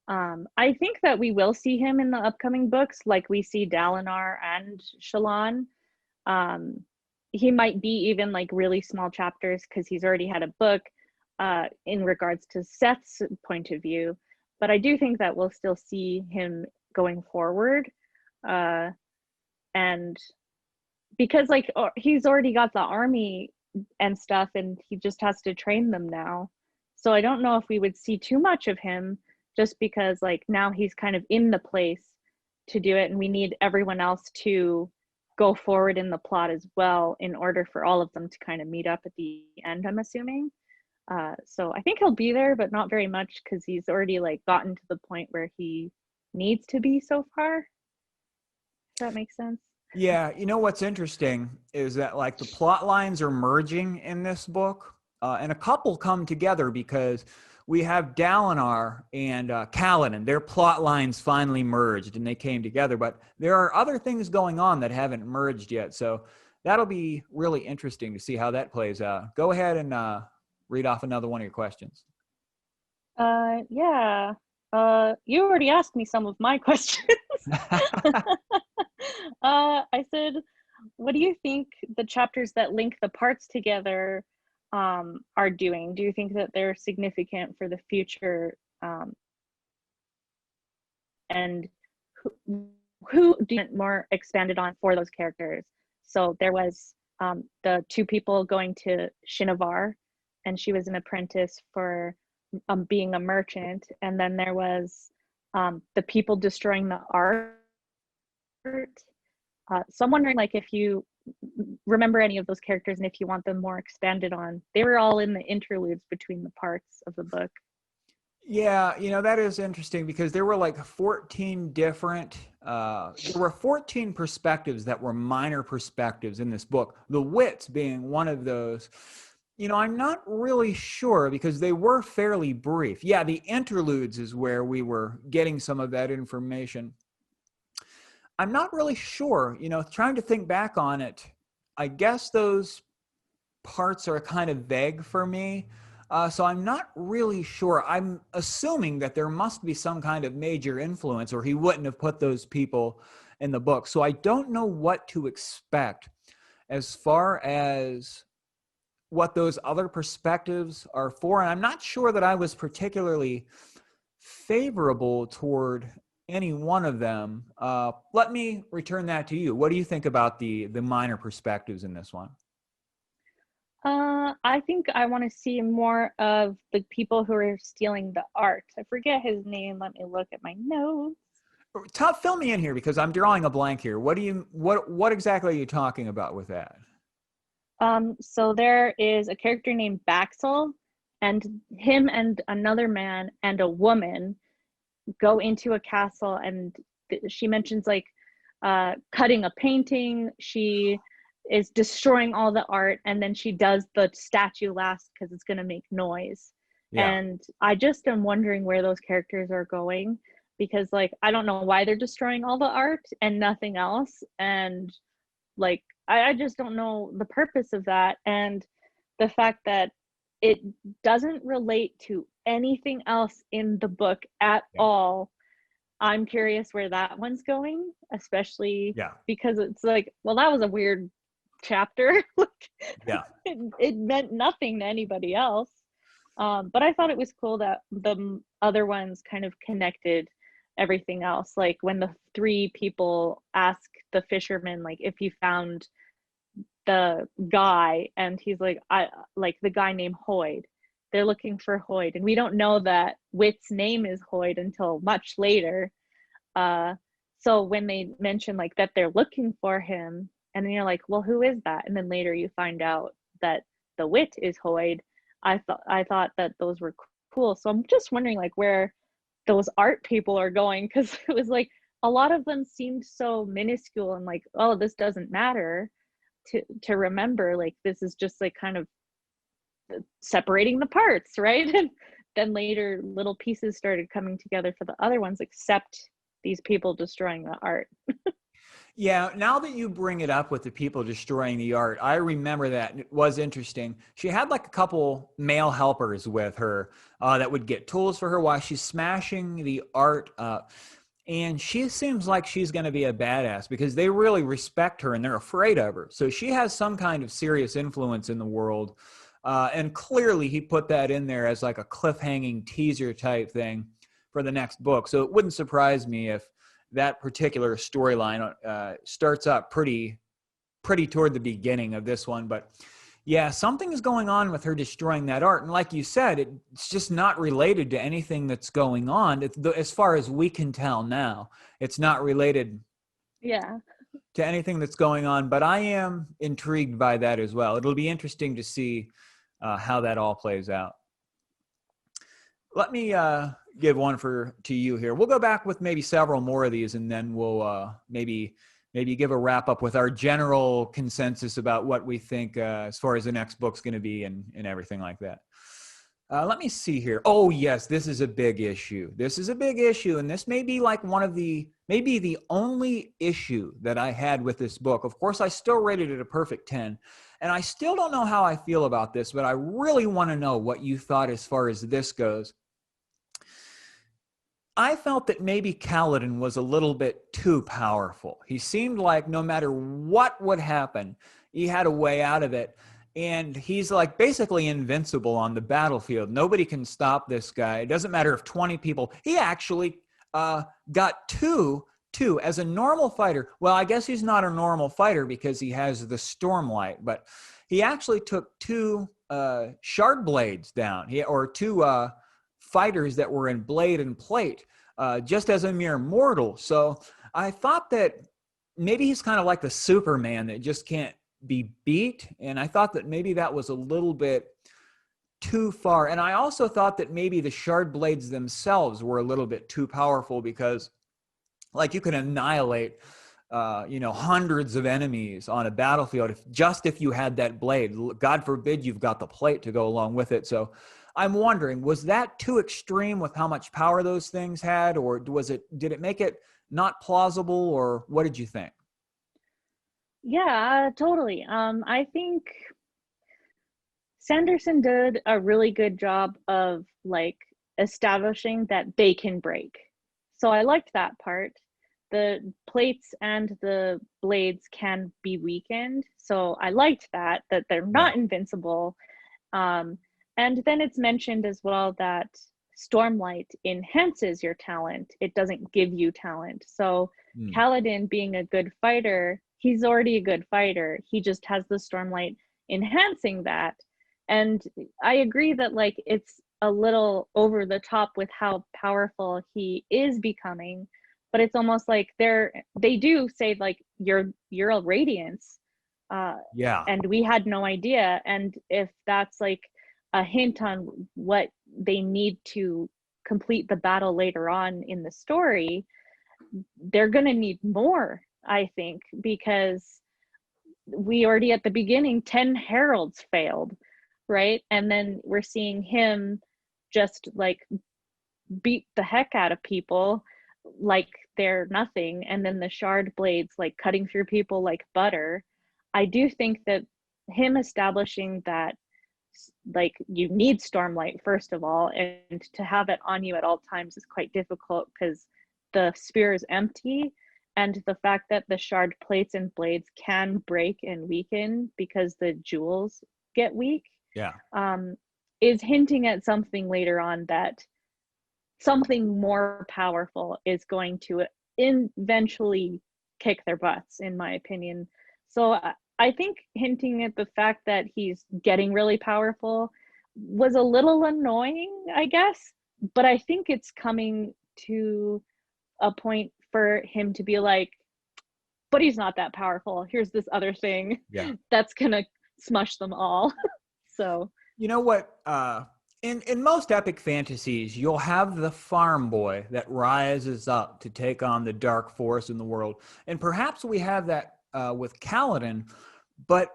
I think that we will see him in the upcoming books, like we see Dalinar and Shallan. He might be even like really small chapters because he's already had a book in regards to Seth's point of view. But I do think that we'll still see him going forward. And because like he's already got the army and stuff, and he just has to train them now. So I don't know if we would see too much of him, just because like now he's kind of in the place to do it, and we need everyone else to go forward in the plot as well in order for all of them to kind of meet up at the end, I'm assuming. So I think he'll be there, but not very much because he's already like gotten to the point where he needs to be so far. Does that make sense? Yeah, you know what's interesting is that like the plot lines are merging in this book, and a couple come together because we have Dalinar and Kaladin. Their plot lines finally merged and they came together, but there are other things going on that haven't merged yet. So that'll be really interesting to see how that plays out. Go ahead and read off another one of your questions. Yeah. You already asked me some of my questions. I said, what do you think the chapters that link the parts together are doing? Do you think that they're significant for the future? And who do you more expanded on for those characters? So there was the two people going to Shinovar, and she was an apprentice for being a merchant. And then there was the people destroying the art. So I'm wondering, like, if you remember any of those characters and if you want them more expanded on. They were all in the interludes between the parts of the book. Yeah, you know, that is interesting because there were like 14 different, there were 14 perspectives that were minor perspectives in this book, the wits being one of those. You know, I'm not really sure because they were fairly brief. Yeah, the interludes is where we were getting some of that information. I'm not really sure, you know, trying to think back on it. I guess those parts are kind of vague for me. So I'm not really sure. I'm assuming that there must be some kind of major influence or he wouldn't have put those people in the book. So I don't know what to expect as far as what those other perspectives are for. And I'm not sure that I was particularly favorable toward any one of them. Let me return that to you. What do you think about the minor perspectives in this one? I think I want to see more of the people who are stealing the art. I forget his name. Let me look at my notes. Fill me in here because I'm drawing a blank here. What exactly are you talking about with that? So there is a character named Baxel, and him and another man and a woman go into a castle, and she mentions like cutting a painting. She is destroying all the art, and then she does the statue last because it's going to make noise. Yeah. And I just am wondering where those characters are going, because like I don't know why they're destroying all the art and nothing else, and like I just don't know the purpose of that, and the fact that it doesn't relate to anything else in the book at Yeah. all. I'm curious where that one's going, especially Yeah. because it's like, well, that was a weird chapter. Like, Yeah. it meant nothing to anybody else. But I thought it was cool that the other ones kind of connected everything else. Like when the three people ask the fisherman, like if you found the guy, and he's like, I like the guy named Hoyd. They're looking for Hoyd, and we don't know that Wit's name is Hoyd until much later. Uh, so when they mention like that they're looking for him, and then you're like, well, who is that? And then later you find out that the Wit is Hoyd. I thought that those were cool. So I'm just wondering like where those art people are going, because it was like a lot of them seemed so minuscule and like, oh, this doesn't matter to remember. Like this is just like kind of separating the parts, right? And then later little pieces started coming together for the other ones, except these people destroying the art. Yeah, now that you bring it up with the people destroying the art, I remember that. It was interesting. She had like a couple male helpers with her that would get tools for her while she's smashing the art up. And she seems like she's going to be a badass because they really respect her and they're afraid of her. So she has some kind of serious influence in the world. And clearly he put that in there as like a cliffhanging teaser type thing for the next book. So it wouldn't surprise me if that particular storyline starts up pretty toward the beginning of this one. But yeah, something is going on with her destroying that art. And like you said, it's just not related to anything that's going on. As far as we can tell now, it's not related Yeah. to anything that's going on. But I am intrigued by that as well. It'll be interesting to see how that all plays out. Let me give one to you here. We'll go back with maybe several more of these, and then we'll maybe give a wrap up with our general consensus about what we think as far as the next book's going to be and everything like that. Let me see here. Oh, yes, this is a big issue. This is a big issue, and this may be like maybe the only issue that I had with this book. Of course, I still rated it a perfect 10, and I still don't know how I feel about this, but I really want to know what you thought as far as this goes. I felt that maybe Kaladin was a little bit too powerful. He seemed like no matter what would happen, he had a way out of it. And he's like basically invincible on the battlefield. Nobody can stop this guy. It doesn't matter if 20 people. He actually got two as a normal fighter. Well, I guess he's not a normal fighter because he has the Stormlight, but he actually took two shard blades down. Two fighters that were in blade and plate, just as a mere mortal. So I thought that maybe he's kind of like the Superman that just can't be beat. And I thought that maybe that was a little bit too far. And I also thought that maybe the shard blades themselves were a little bit too powerful because like you can annihilate hundreds of enemies on a battlefield if you had that blade. God forbid you've got the plate to go along with it. So I'm wondering, was that too extreme with how much power those things had, or did it make it not plausible, or what did you think? Yeah, totally. I think Sanderson did a really good job of like establishing that they can break. So I liked that part. The plates and the blades can be weakened. So I liked that they're Yeah. not invincible. And then it's mentioned as well that Stormlight enhances your talent. It doesn't give you talent. So Kaladin being a good fighter, he's already a good fighter. He just has the Stormlight enhancing that. And I agree that like it's a little over the top with how powerful he is becoming, but it's almost like they do say like you're a radiance. Yeah. And we had no idea. And if that's like a hint on what they need to complete the battle later on in the story, they're going to need more, I think, because we already at the beginning 10 heralds failed, right? And then we're seeing him just like beat the heck out of people like they're nothing, and then the shard blades like cutting through people like butter. I do think that him establishing that like you need Stormlight first of all, and to have it on you at all times is quite difficult because the sphere is empty, and the fact that the shard plates and blades can break and weaken because the jewels get weak, Yeah. is hinting at something later on, that something more powerful is going to eventually kick their butts, in my opinion. So I think hinting at the fact that he's getting really powerful was a little annoying, I guess, but I think it's coming to a point for him to be like, but he's not that powerful. Here's this other thing Yeah. that's gonna smush them all. So You know what? In most epic fantasies, you'll have the farm boy that rises up to take on the dark force in the world. And perhaps we have that with Kaladin, but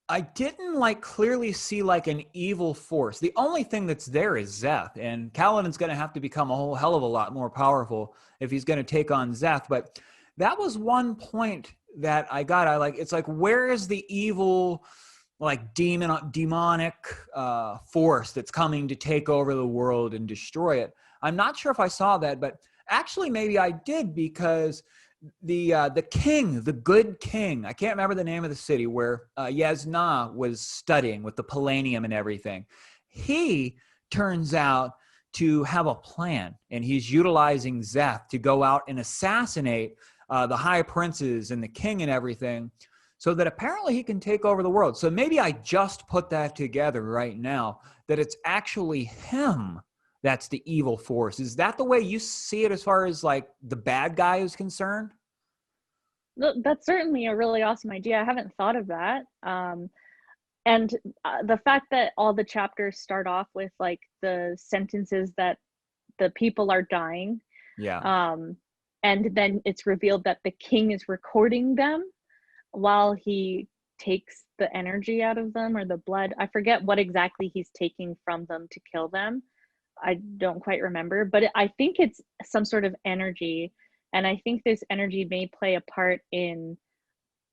I didn't like clearly see like an evil force. The only thing that's there is Zeth, and Kaladin's going to have to become a whole hell of a lot more powerful if he's going to take on Zeth. But that was one point that I like, it's like, where is the evil, like demonic force that's coming to take over the world and destroy it? I'm not sure if I saw that, but actually maybe I did, because the king, the good king, I can't remember the name of the city where Yasna was studying with the Palladium and everything. He turns out to have a plan, and he's utilizing Zeth to go out and assassinate the high princes and the king and everything, so that apparently he can take over the world. So maybe I just put that together right now, that it's actually him that's the evil force. Is that the way you see it as far as like the bad guy is concerned? that's certainly a really awesome idea. I haven't thought of that. And the fact that all the chapters start off with like the sentences that the people are dying, Yeah. and then it's revealed that the king is recording them while he takes the energy out of them, or the blood. I forget what exactly he's taking from them to kill them. I don't quite remember, but I think it's some sort of energy. And I think this energy may play a part in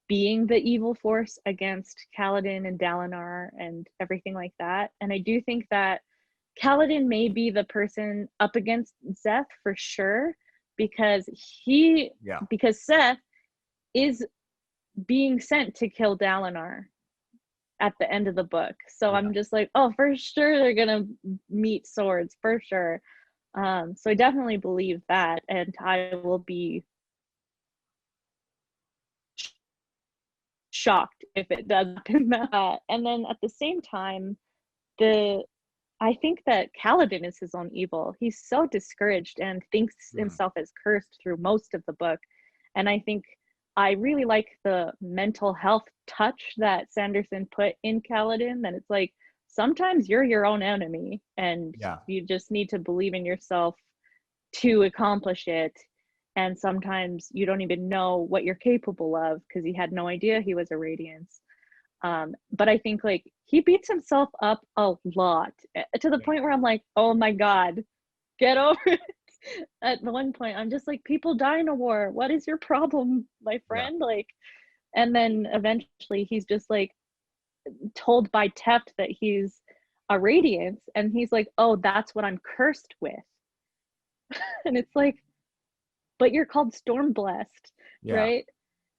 being the evil force against Kaladin and Dalinar and everything like that. And I do think that Kaladin may be the person up against Zeth for sure, because Yeah. because Seth is being sent to kill Dalinar at the end of the book. So Yeah. I'm just like, oh, for sure they're gonna meet swords, for sure. So I definitely believe that, and I will be shocked if it does happen. And then at the same time, the I think that Kaladin is his own evil. He's so discouraged and thinks himself as cursed through most of the book. And I think I really like the mental health touch that Sanderson put in Kaladin, that it's like, sometimes you're your own enemy and Yeah. you just need to believe in yourself to accomplish it. And sometimes you don't even know what you're capable of, because he had no idea he was a Radiance. But I think like he beats himself up a lot, to the point where I'm like, oh my God, get over it. At the one point, I'm just like, people die in a war. What is your problem, my Yeah. friend? Like, and then eventually he's just like told by Teft that he's a Radiance, and he's like, oh, that's what I'm cursed with. And it's like, but you're called Stormblessed, Yeah. right?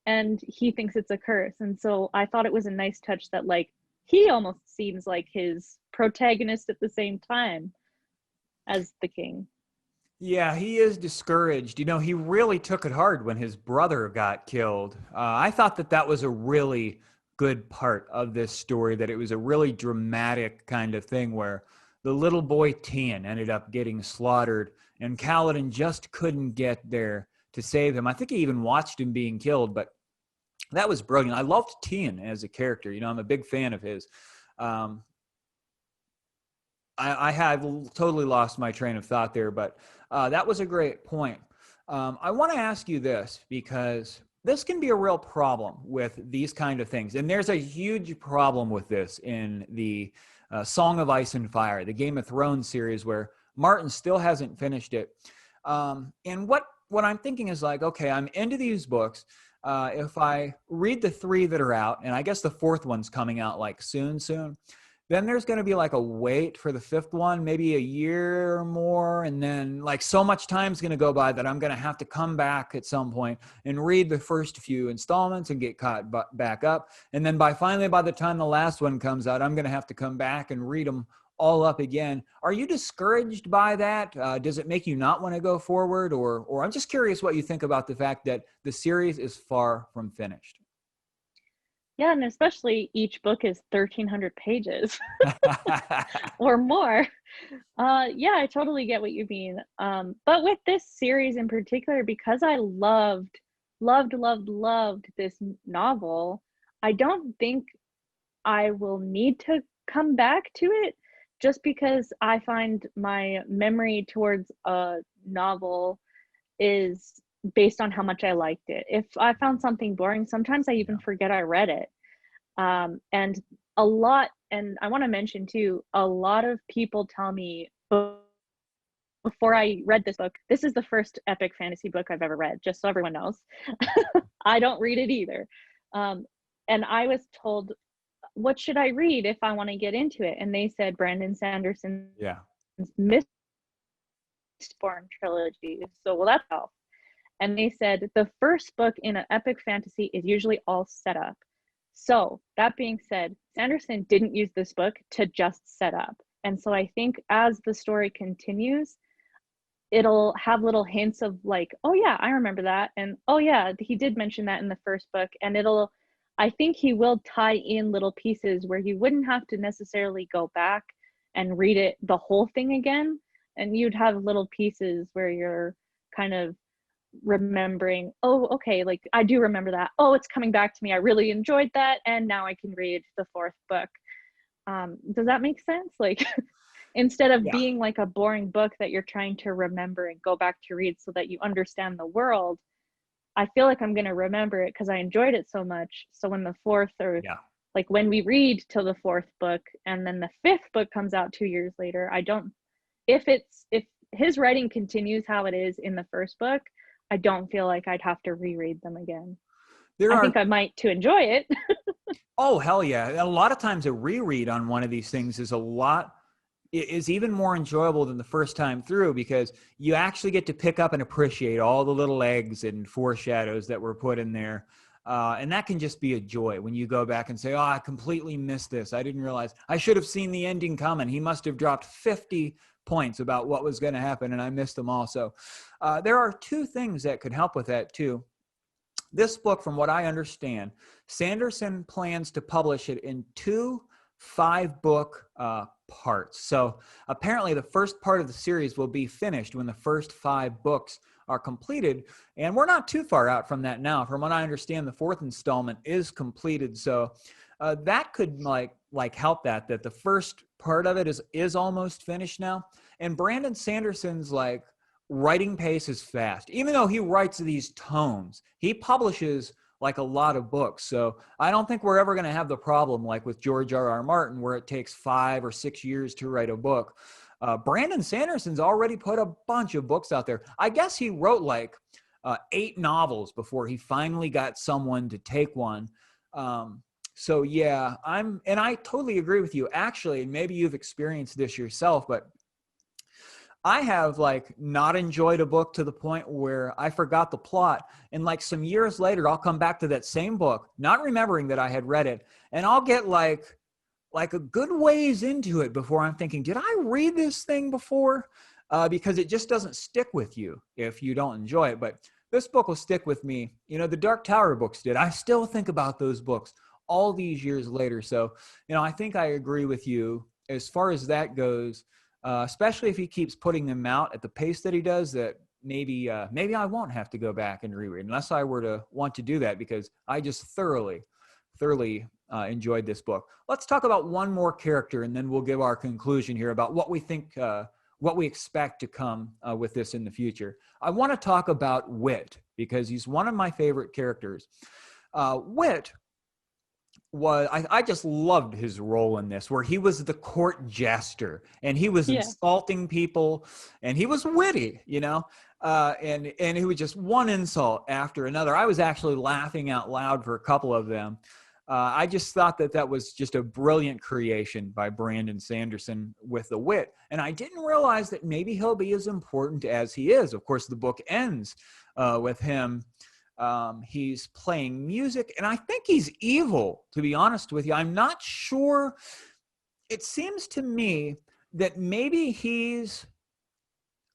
And he thinks it's a curse. And so I thought it was a nice touch that like he almost seems like his protagonist at the same time as the king. Yeah, he is discouraged. You know, he really took it hard when his brother got killed. I thought that that was a really good part of this story, that it was a really dramatic kind of thing where the little boy Tien ended up getting slaughtered, and Kaladin just couldn't get there to save him. I think he even watched him being killed, but that was brilliant. I loved Tien as a character. You know, I'm a big fan of his. Um, I had totally lost my train of thought there, but that was a great point. I want to ask you this, because this can be a real problem with these kind of things. And there's a huge problem with this in the Song of Ice and Fire, the Game of Thrones series, where Martin still hasn't finished it. And what I'm thinking is like, okay, I'm into these books. If I read the 3 that are out, and I guess the 4th one's coming out like soon, then there's going to be like a wait for the fifth one, maybe a year or more. And then like so much time's going to go by that I'm going to have to come back at some point and read the first few installments and get caught back up. And then by the time the last one comes out, I'm going to have to come back and read them all up again. Are you discouraged by that? Does it make you not want to go forward? Or I'm just curious what you think about the fact that the series is far from finished. Yeah, and especially each book is 1,300 pages or more. Yeah, I totally get what you mean. But with this series in particular, because I loved this novel, I don't think I will need to come back to it, just because I find my memory towards a novel is based on how much I liked it. If I found something boring, sometimes I even forget I read it. And I want to mention too, a lot of people tell me before I read this book, this is the first epic fantasy book I've ever read, just so everyone knows. I don't read it either. And I was told, what should I read if I want to get into it? And they said Brandon Sanderson's Mistborn trilogy. So, well, that's all. And they said the first book in an epic fantasy is usually all set up. So that being said, Sanderson didn't use this book to just set up. And so I think as the story continues, it'll have little hints of like, oh yeah, I remember that. And oh yeah, he did mention that in the first book. And I think he will tie in little pieces where you wouldn't have to necessarily go back and read it, the whole thing again. And you'd have little pieces where you're kind of remembering, oh, okay, like I do remember that. Oh, it's coming back to me. I really enjoyed that. And now I can read the fourth book. Does that make sense? Like instead of being like a boring book that you're trying to remember and go back to read so that you understand the world, I feel like I'm going to remember it because I enjoyed it so much. So when the fourth like when we read till the fourth book and then the fifth book comes out 2 years later, if his writing continues how it is in the first book, I don't feel like I'd have to reread them again. I think I might to enjoy it. Oh, hell yeah. A lot of times a reread on one of these things is even more enjoyable than the first time through, because you actually get to pick up and appreciate all the little eggs and foreshadows that were put in there. And that can just be a joy when you go back and say, oh, I completely missed this. I didn't realize. I should have seen the ending coming. He must have dropped 50 points about what was going to happen, and I missed them all. So there are two things that could help with that too. This book, from what I understand, Sanderson plans to publish it in 2 5-book parts. So apparently the first part of the series will be finished when the first 5 books are completed. And we're not too far out from that now. From what I understand, the 4th installment is completed. So that could like help that the first part of it is almost finished now. And Brandon Sanderson's like writing pace is fast. Even though he writes these tomes, he publishes like a lot of books. So I don't think we're ever going to have the problem like with George R.R. Martin, where it takes 5 or 6 years to write a book. Brandon Sanderson's already put a bunch of books out there. I guess he wrote like 8 novels before he finally got someone to take one. So yeah, and I totally agree with you. Actually, maybe you've experienced this yourself, but I have like not enjoyed a book to the point where I forgot the plot. And like some years later, I'll come back to that same book, not remembering that I had read it. And I'll get like a good ways into it before I'm thinking, did I read this thing before? Because it just doesn't stick with you if you don't enjoy it. But this book will stick with me. You know, the Dark Tower books did. I still think about those books all these years later. So, you know, I think I agree with you as far as that goes. Especially if he keeps putting them out at the pace that he does, that maybe I won't have to go back and reread unless I were to want to do that, because I just thoroughly enjoyed this book. Let's talk about one more character, and then we'll give our conclusion here about what we think, what we expect to come with this in the future. I want to talk about Wit, because he's one of my favorite characters. Wit I just loved his role in this, where he was the court jester and he was insulting people, and he was witty, you know, and he was just one insult after another. I was actually laughing out loud for a couple of them. I just thought that that was just a brilliant creation by Brandon Sanderson with the wit. And I didn't realize that maybe he'll be as important as he is. Of course, the book ends with him. He's playing music, and I think he's evil, to be honest with you. I'm not sure. It seems to me that maybe he's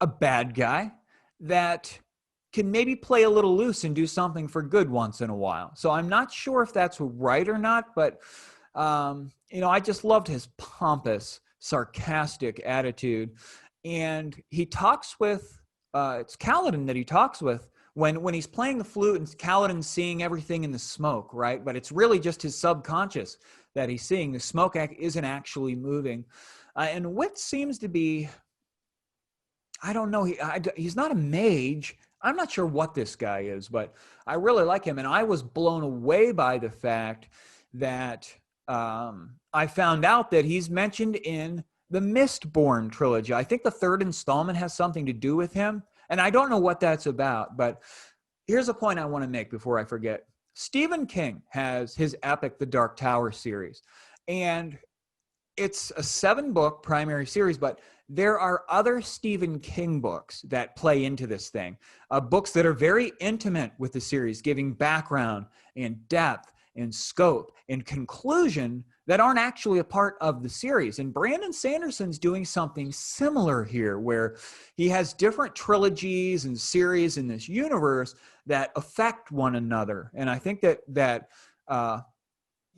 a bad guy that can maybe play a little loose and do something for good once in a while. So I'm not sure if that's right or not, but I just loved his pompous, sarcastic attitude. And he talks with, it's Kaladin that he talks with when he's playing the flute, and Kaladin's seeing everything in the smoke, right? But it's really just his subconscious that he's seeing. The smoke isn't actually moving. And Wit seems to be, I don't know, he's not a mage. I'm not sure what this guy is, but I really like him. And I was blown away by the fact that I found out that he's mentioned in the Mistborn trilogy. I think the third installment has something to do with him. And I don't know what that's about, but here's a point I want to make before I forget. Stephen King has his epic The Dark Tower series. And it's a 7-book primary series, but there are other Stephen King books that play into this thing, books that are very intimate with the series, giving background and depth and scope and conclusion that aren't actually a part of the series. And Brandon Sanderson's doing something similar here, where he has different trilogies and series in this universe that affect one another. And I think that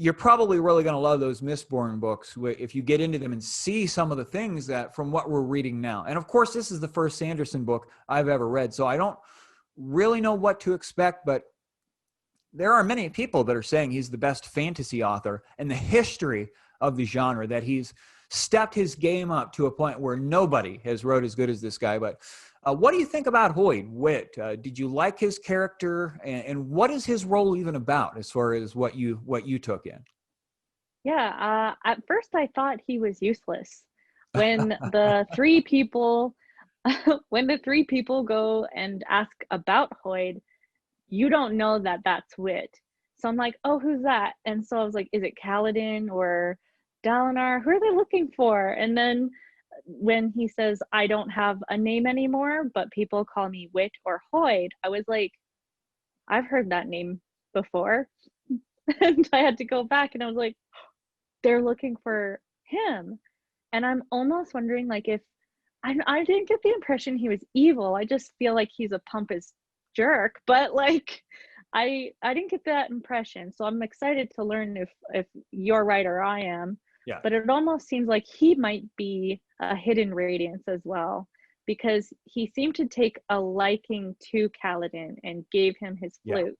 you're probably really going to love those Mistborn books if you get into them and see some of the things that from what we're reading now. And of course, this is the first Sanderson book I've ever read, so I don't really know what to expect, but there are many people that are saying he's the best fantasy author in the history of the genre, that he's stepped his game up to a point where nobody has wrote as good as this guy. But what do you think about Hoyd Wit? Did you like his character, and what is his role even about as far as what you took in? Yeah, at first I thought he was useless. When the three people go and ask about Hoyd, you don't know that that's Wit. So I'm like, oh, who's that? And so I was like, is it Kaladin or Dalinar? Who are they looking for? And then when he says, I don't have a name anymore, but people call me Wit or Hoyd, I was like, I've heard that name before. And I had to go back, and I was like, they're looking for him. And I'm almost wondering, like, if I didn't get the impression he was evil. I just feel like he's a pompous jerk, but like I didn't get that impression. So I'm excited to learn if you're right or I am. Yeah. But it almost seems like he might be a hidden radiance as well, because he seemed to take a liking to Kaladin and gave him his flute,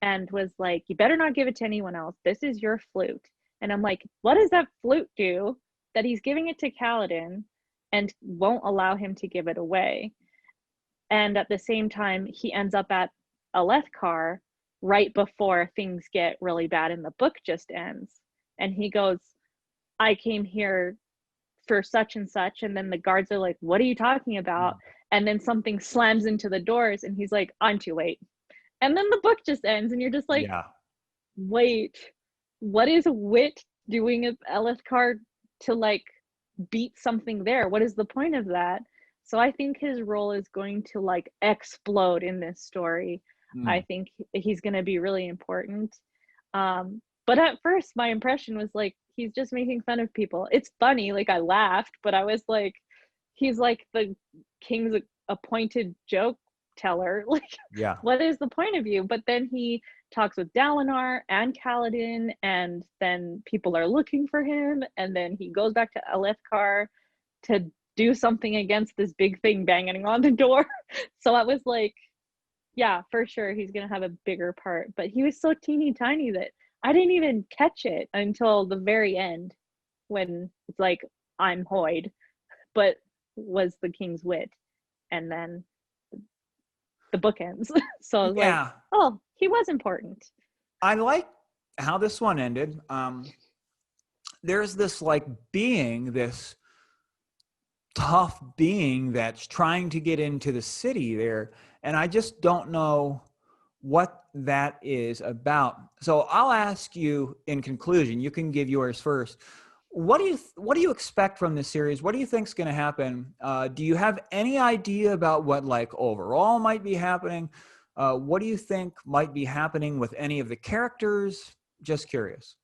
and was like, you better not give it to anyone else. This is your flute. And I'm like, what does that flute do that he's giving it to Kaladin and won't allow him to give it away? And at the same time, he ends up at Alethkar right before things get really bad and the book just ends. And he goes, I came here for such and such. And then the guards are like, what are you talking about? And then something slams into the doors, and he's like, I'm too late. And then the book just ends, and you're just like, wait, what is Wit doing at Alethkar to like beat something there? What is the point of that? So I think his role is going to like explode in this story. I think he's going to be really important. But at first my impression was like, he's just making fun of people. It's funny, like I laughed, but I was like, he's like the king's appointed joke teller. Like, what is the point of you? But then he talks with Dalinar and Kaladin, and then people are looking for him, and then he goes back to Alethkar to do something against this big thing banging on the door. So I was like, yeah, for sure he's gonna have a bigger part. But he was so teeny tiny that I didn't even catch it until the very end, when it's like, I'm Hoyd, but was the king's Wit, and then the book ends. So I was like, oh, he was important. I like how this one ended. There's this like being, this tough being that's trying to get into the city there, and I just don't know what that is about. So I'll ask you in conclusion, you can give yours first. What do you expect from this series? What do you think is going to happen? Do you have any idea about what like overall might be happening? What do you think might be happening with any of the characters? Just curious.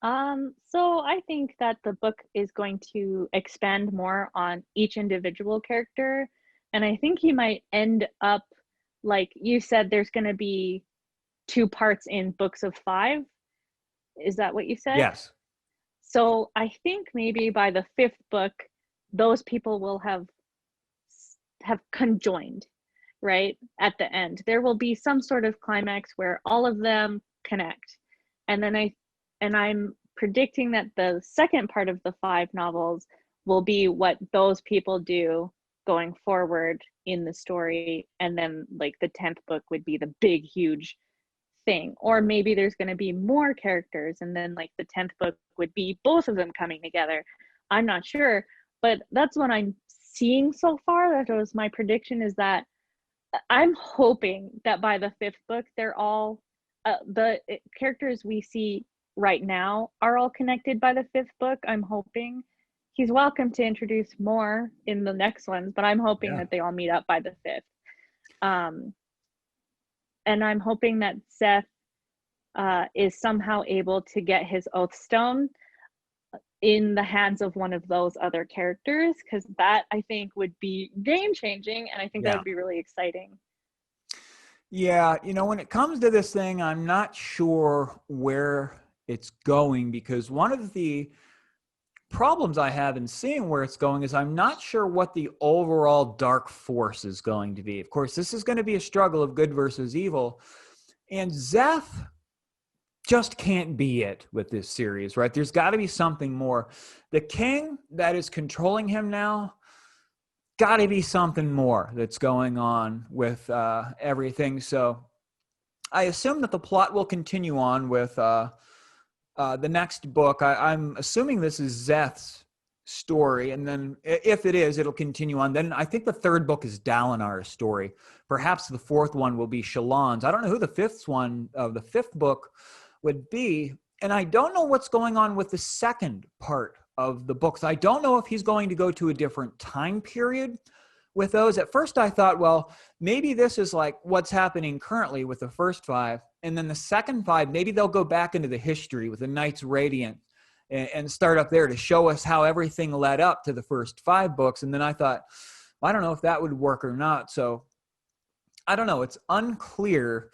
So I think that the book is going to expand more on each individual character, and I think he might end up, like you said, there's going to be two parts in books of five. Is that what you said? Yes. So I think maybe by the fifth book, those people will have conjoined, right? At the end, there will be some sort of climax where all of them connect, and then I'm predicting that the second part of the five novels will be what those people do going forward in the story, and then like the 10th book would be the big huge thing. Or maybe there's going to be more characters, and then like the 10th book would be both of them coming together. I'm not sure, but that's what I'm seeing so far. That was my prediction, is that I'm hoping that by the fifth book, they're all the characters we see right now are all connected by the fifth book. I'm hoping. He's welcome to introduce more in the next ones, but I'm hoping Yeah. that they all meet up by the fifth. And I'm hoping that Seth is somehow able to get his oath stone in the hands of one of those other characters, because that I think would be game changing, and I think that Yeah. would be really exciting. Yeah. When it comes to this thing, I'm not sure where it's going, because one of the problems I have in seeing where it's going is I'm not sure what the overall dark force is going to be. Of course, this is going to be a struggle of good versus evil. And Zeph just can't be it with this series, right? There's got to be something more. The king that is controlling him now, got to be something more that's going on with everything. So I assume that the plot will continue on with the next book. I'm assuming this is Zeth's story, and then if it is, it'll continue on. Then I think the third book is Dalinar's story. Perhaps the fourth one will be Shallan's. I don't know who the fifth one of the fifth book would be, and I don't know what's going on with the second part of the books. I don't know if he's going to go to a different time period with those. At first I thought, well, maybe this is like what's happening currently with the first five. And then the second five, maybe they'll go back into the history with the Knights Radiant and start up there to show us how everything led up to the first five books. And then I thought, well, I don't know if that would work or not. So I don't know. It's unclear.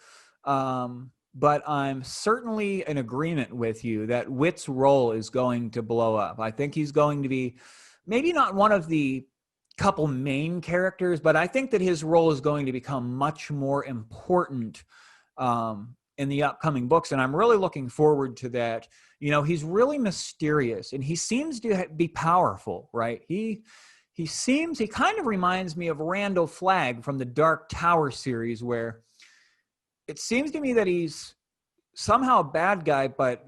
But I'm certainly in agreement with you that Wit's role is going to blow up. I think he's going to be maybe not one of the couple main characters, but I think that his role is going to become much more important in the upcoming books. And I'm really looking forward to that. He's really mysterious, and he seems to be powerful, right? He kind of reminds me of Randall Flagg from the Dark Tower series, where it seems to me that he's somehow a bad guy, but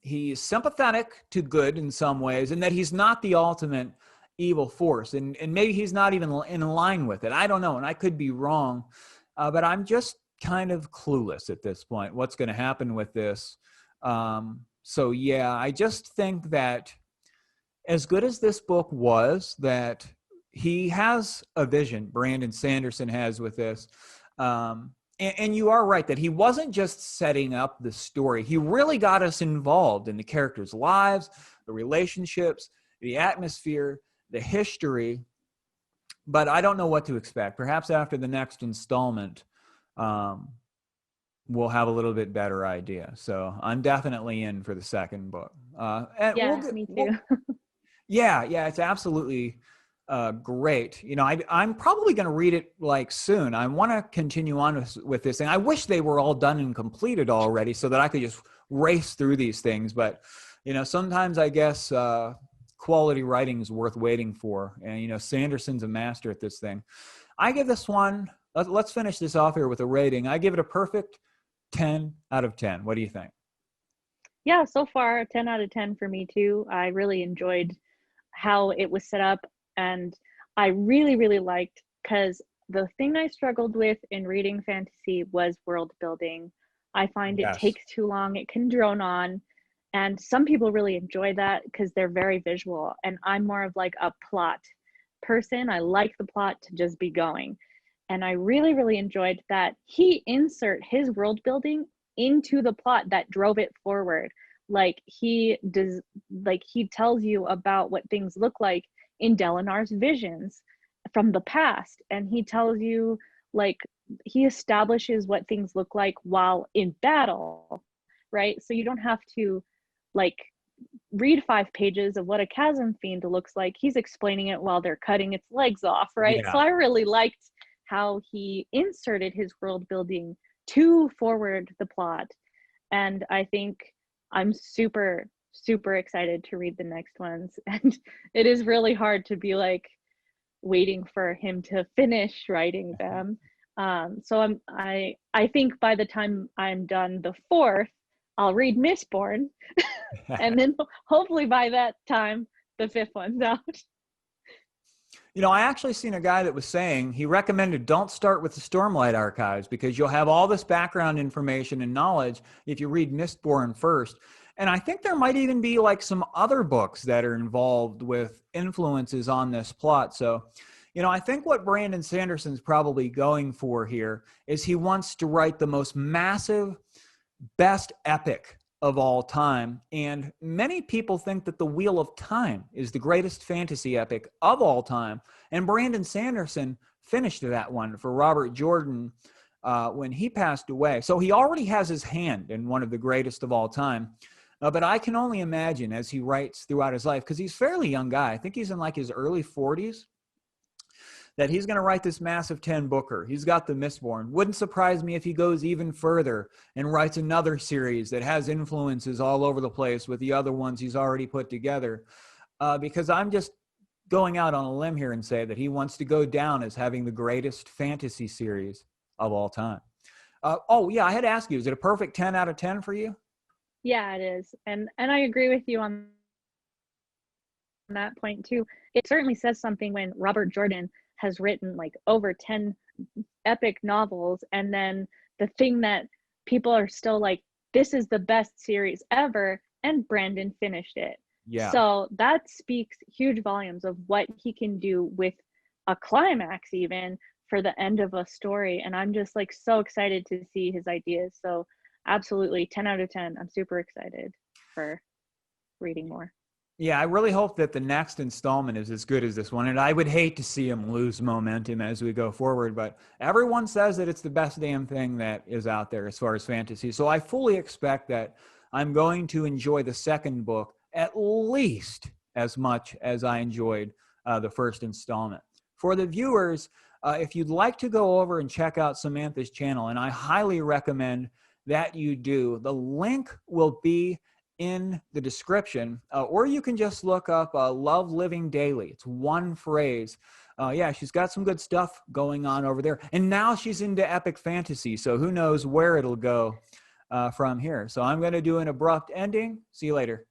he's sympathetic to good in some ways, and that he's not the ultimate evil force. And maybe he's not even in line with it. I don't know, and I could be wrong, but I'm just kind of clueless at this point what's going to happen with this. So yeah, I just think that as good as this book was, that he has a vision, Brandon Sanderson has with this. And you are right that he wasn't just setting up the story. He really got us involved in the characters' lives, the relationships, the atmosphere, the history. But I don't know what to expect. Perhaps after the next installment, we'll have a little bit better idea. So I'm definitely in for the second book. And Yeah, me too. yeah, it's absolutely great. I'm probably going to read it like soon. I want to continue on with this thing. I wish they were all done and completed already so that I could just race through these things. But, sometimes I guess quality writing is worth waiting for. And, Sanderson's a master at this thing. I give this one, let's finish this off here with a rating. I give it a perfect 10 out of 10. What do you think? Yeah, so far 10 out of 10 for me too. I really enjoyed how it was set up, and I really liked, because the thing I struggled with in reading fantasy was world building. I find it Yes. takes too long, it can drone on, and some people really enjoy that because they're very visual, and I'm more of like a plot person. I like the plot to just be going. And I really, really enjoyed that he insert his world building into the plot that drove it forward. Like he does, like he tells you about what things look like in Dalinar's visions from the past, and he tells you, like, he establishes what things look like while in battle, right? So you don't have to like read 5 pages of what a chasm fiend looks like. He's explaining it while they're cutting its legs off, right? Yeah. So I really liked how he inserted his world building to forward the plot. And I think I'm super, super excited to read the next ones. And it is really hard to be like waiting for him to finish writing them. So I think by the time I'm done the fourth, I'll read Mistborn, and then hopefully by that time the fifth one's out. You know, I actually seen a guy that was saying he recommended don't start with the Stormlight Archives because you'll have all this background information and knowledge if you read Mistborn first. And I think there might even be like some other books that are involved with influences on this plot. So, you know, I think what Brandon Sanderson's probably going for here is he wants to write the most massive, best epic of all time. And many people think that The Wheel of Time is the greatest fantasy epic of all time. And Brandon Sanderson finished that one for Robert Jordan when he passed away. So he already has his hand in one of the greatest of all time. But I can only imagine as he writes throughout his life, because he's a fairly young guy. I think he's in like his early 40s. That he's going to write this massive 10-booker. He's got the Mistborn. Wouldn't surprise me if he goes even further and writes another series that has influences all over the place with the other ones he's already put together. Because I'm just going out on a limb here and say that he wants to go down as having the greatest fantasy series of all time. Oh, yeah, I had to ask you, is it a perfect 10 out of 10 for you? Yeah, it is. And I agree with you on that point too. It certainly says something when Robert Jordan has written like over 10 epic novels, and then the thing that people are still like, this is the best series ever, and Brandon finished it. Yeah. So that speaks huge volumes of what he can do with a climax even for the end of a story. And I'm just like so excited to see his ideas. So absolutely 10 out of 10. I'm super excited for reading more. Yeah, I really hope that the next installment is as good as this one. And I would hate to see him lose momentum as we go forward. But everyone says that it's the best damn thing that is out there as far as fantasy. So I fully expect that I'm going to enjoy the second book at least as much as I enjoyed the first installment. For the viewers, if you'd like to go over and check out Samantha's channel, and I highly recommend that you do, the link will be in the description, or you can just look up Love Living Daily. It's one phrase. Yeah, she's got some good stuff going on over there. And now she's into epic fantasy, so who knows where it'll go from here. So I'm going to do an abrupt ending. See you later.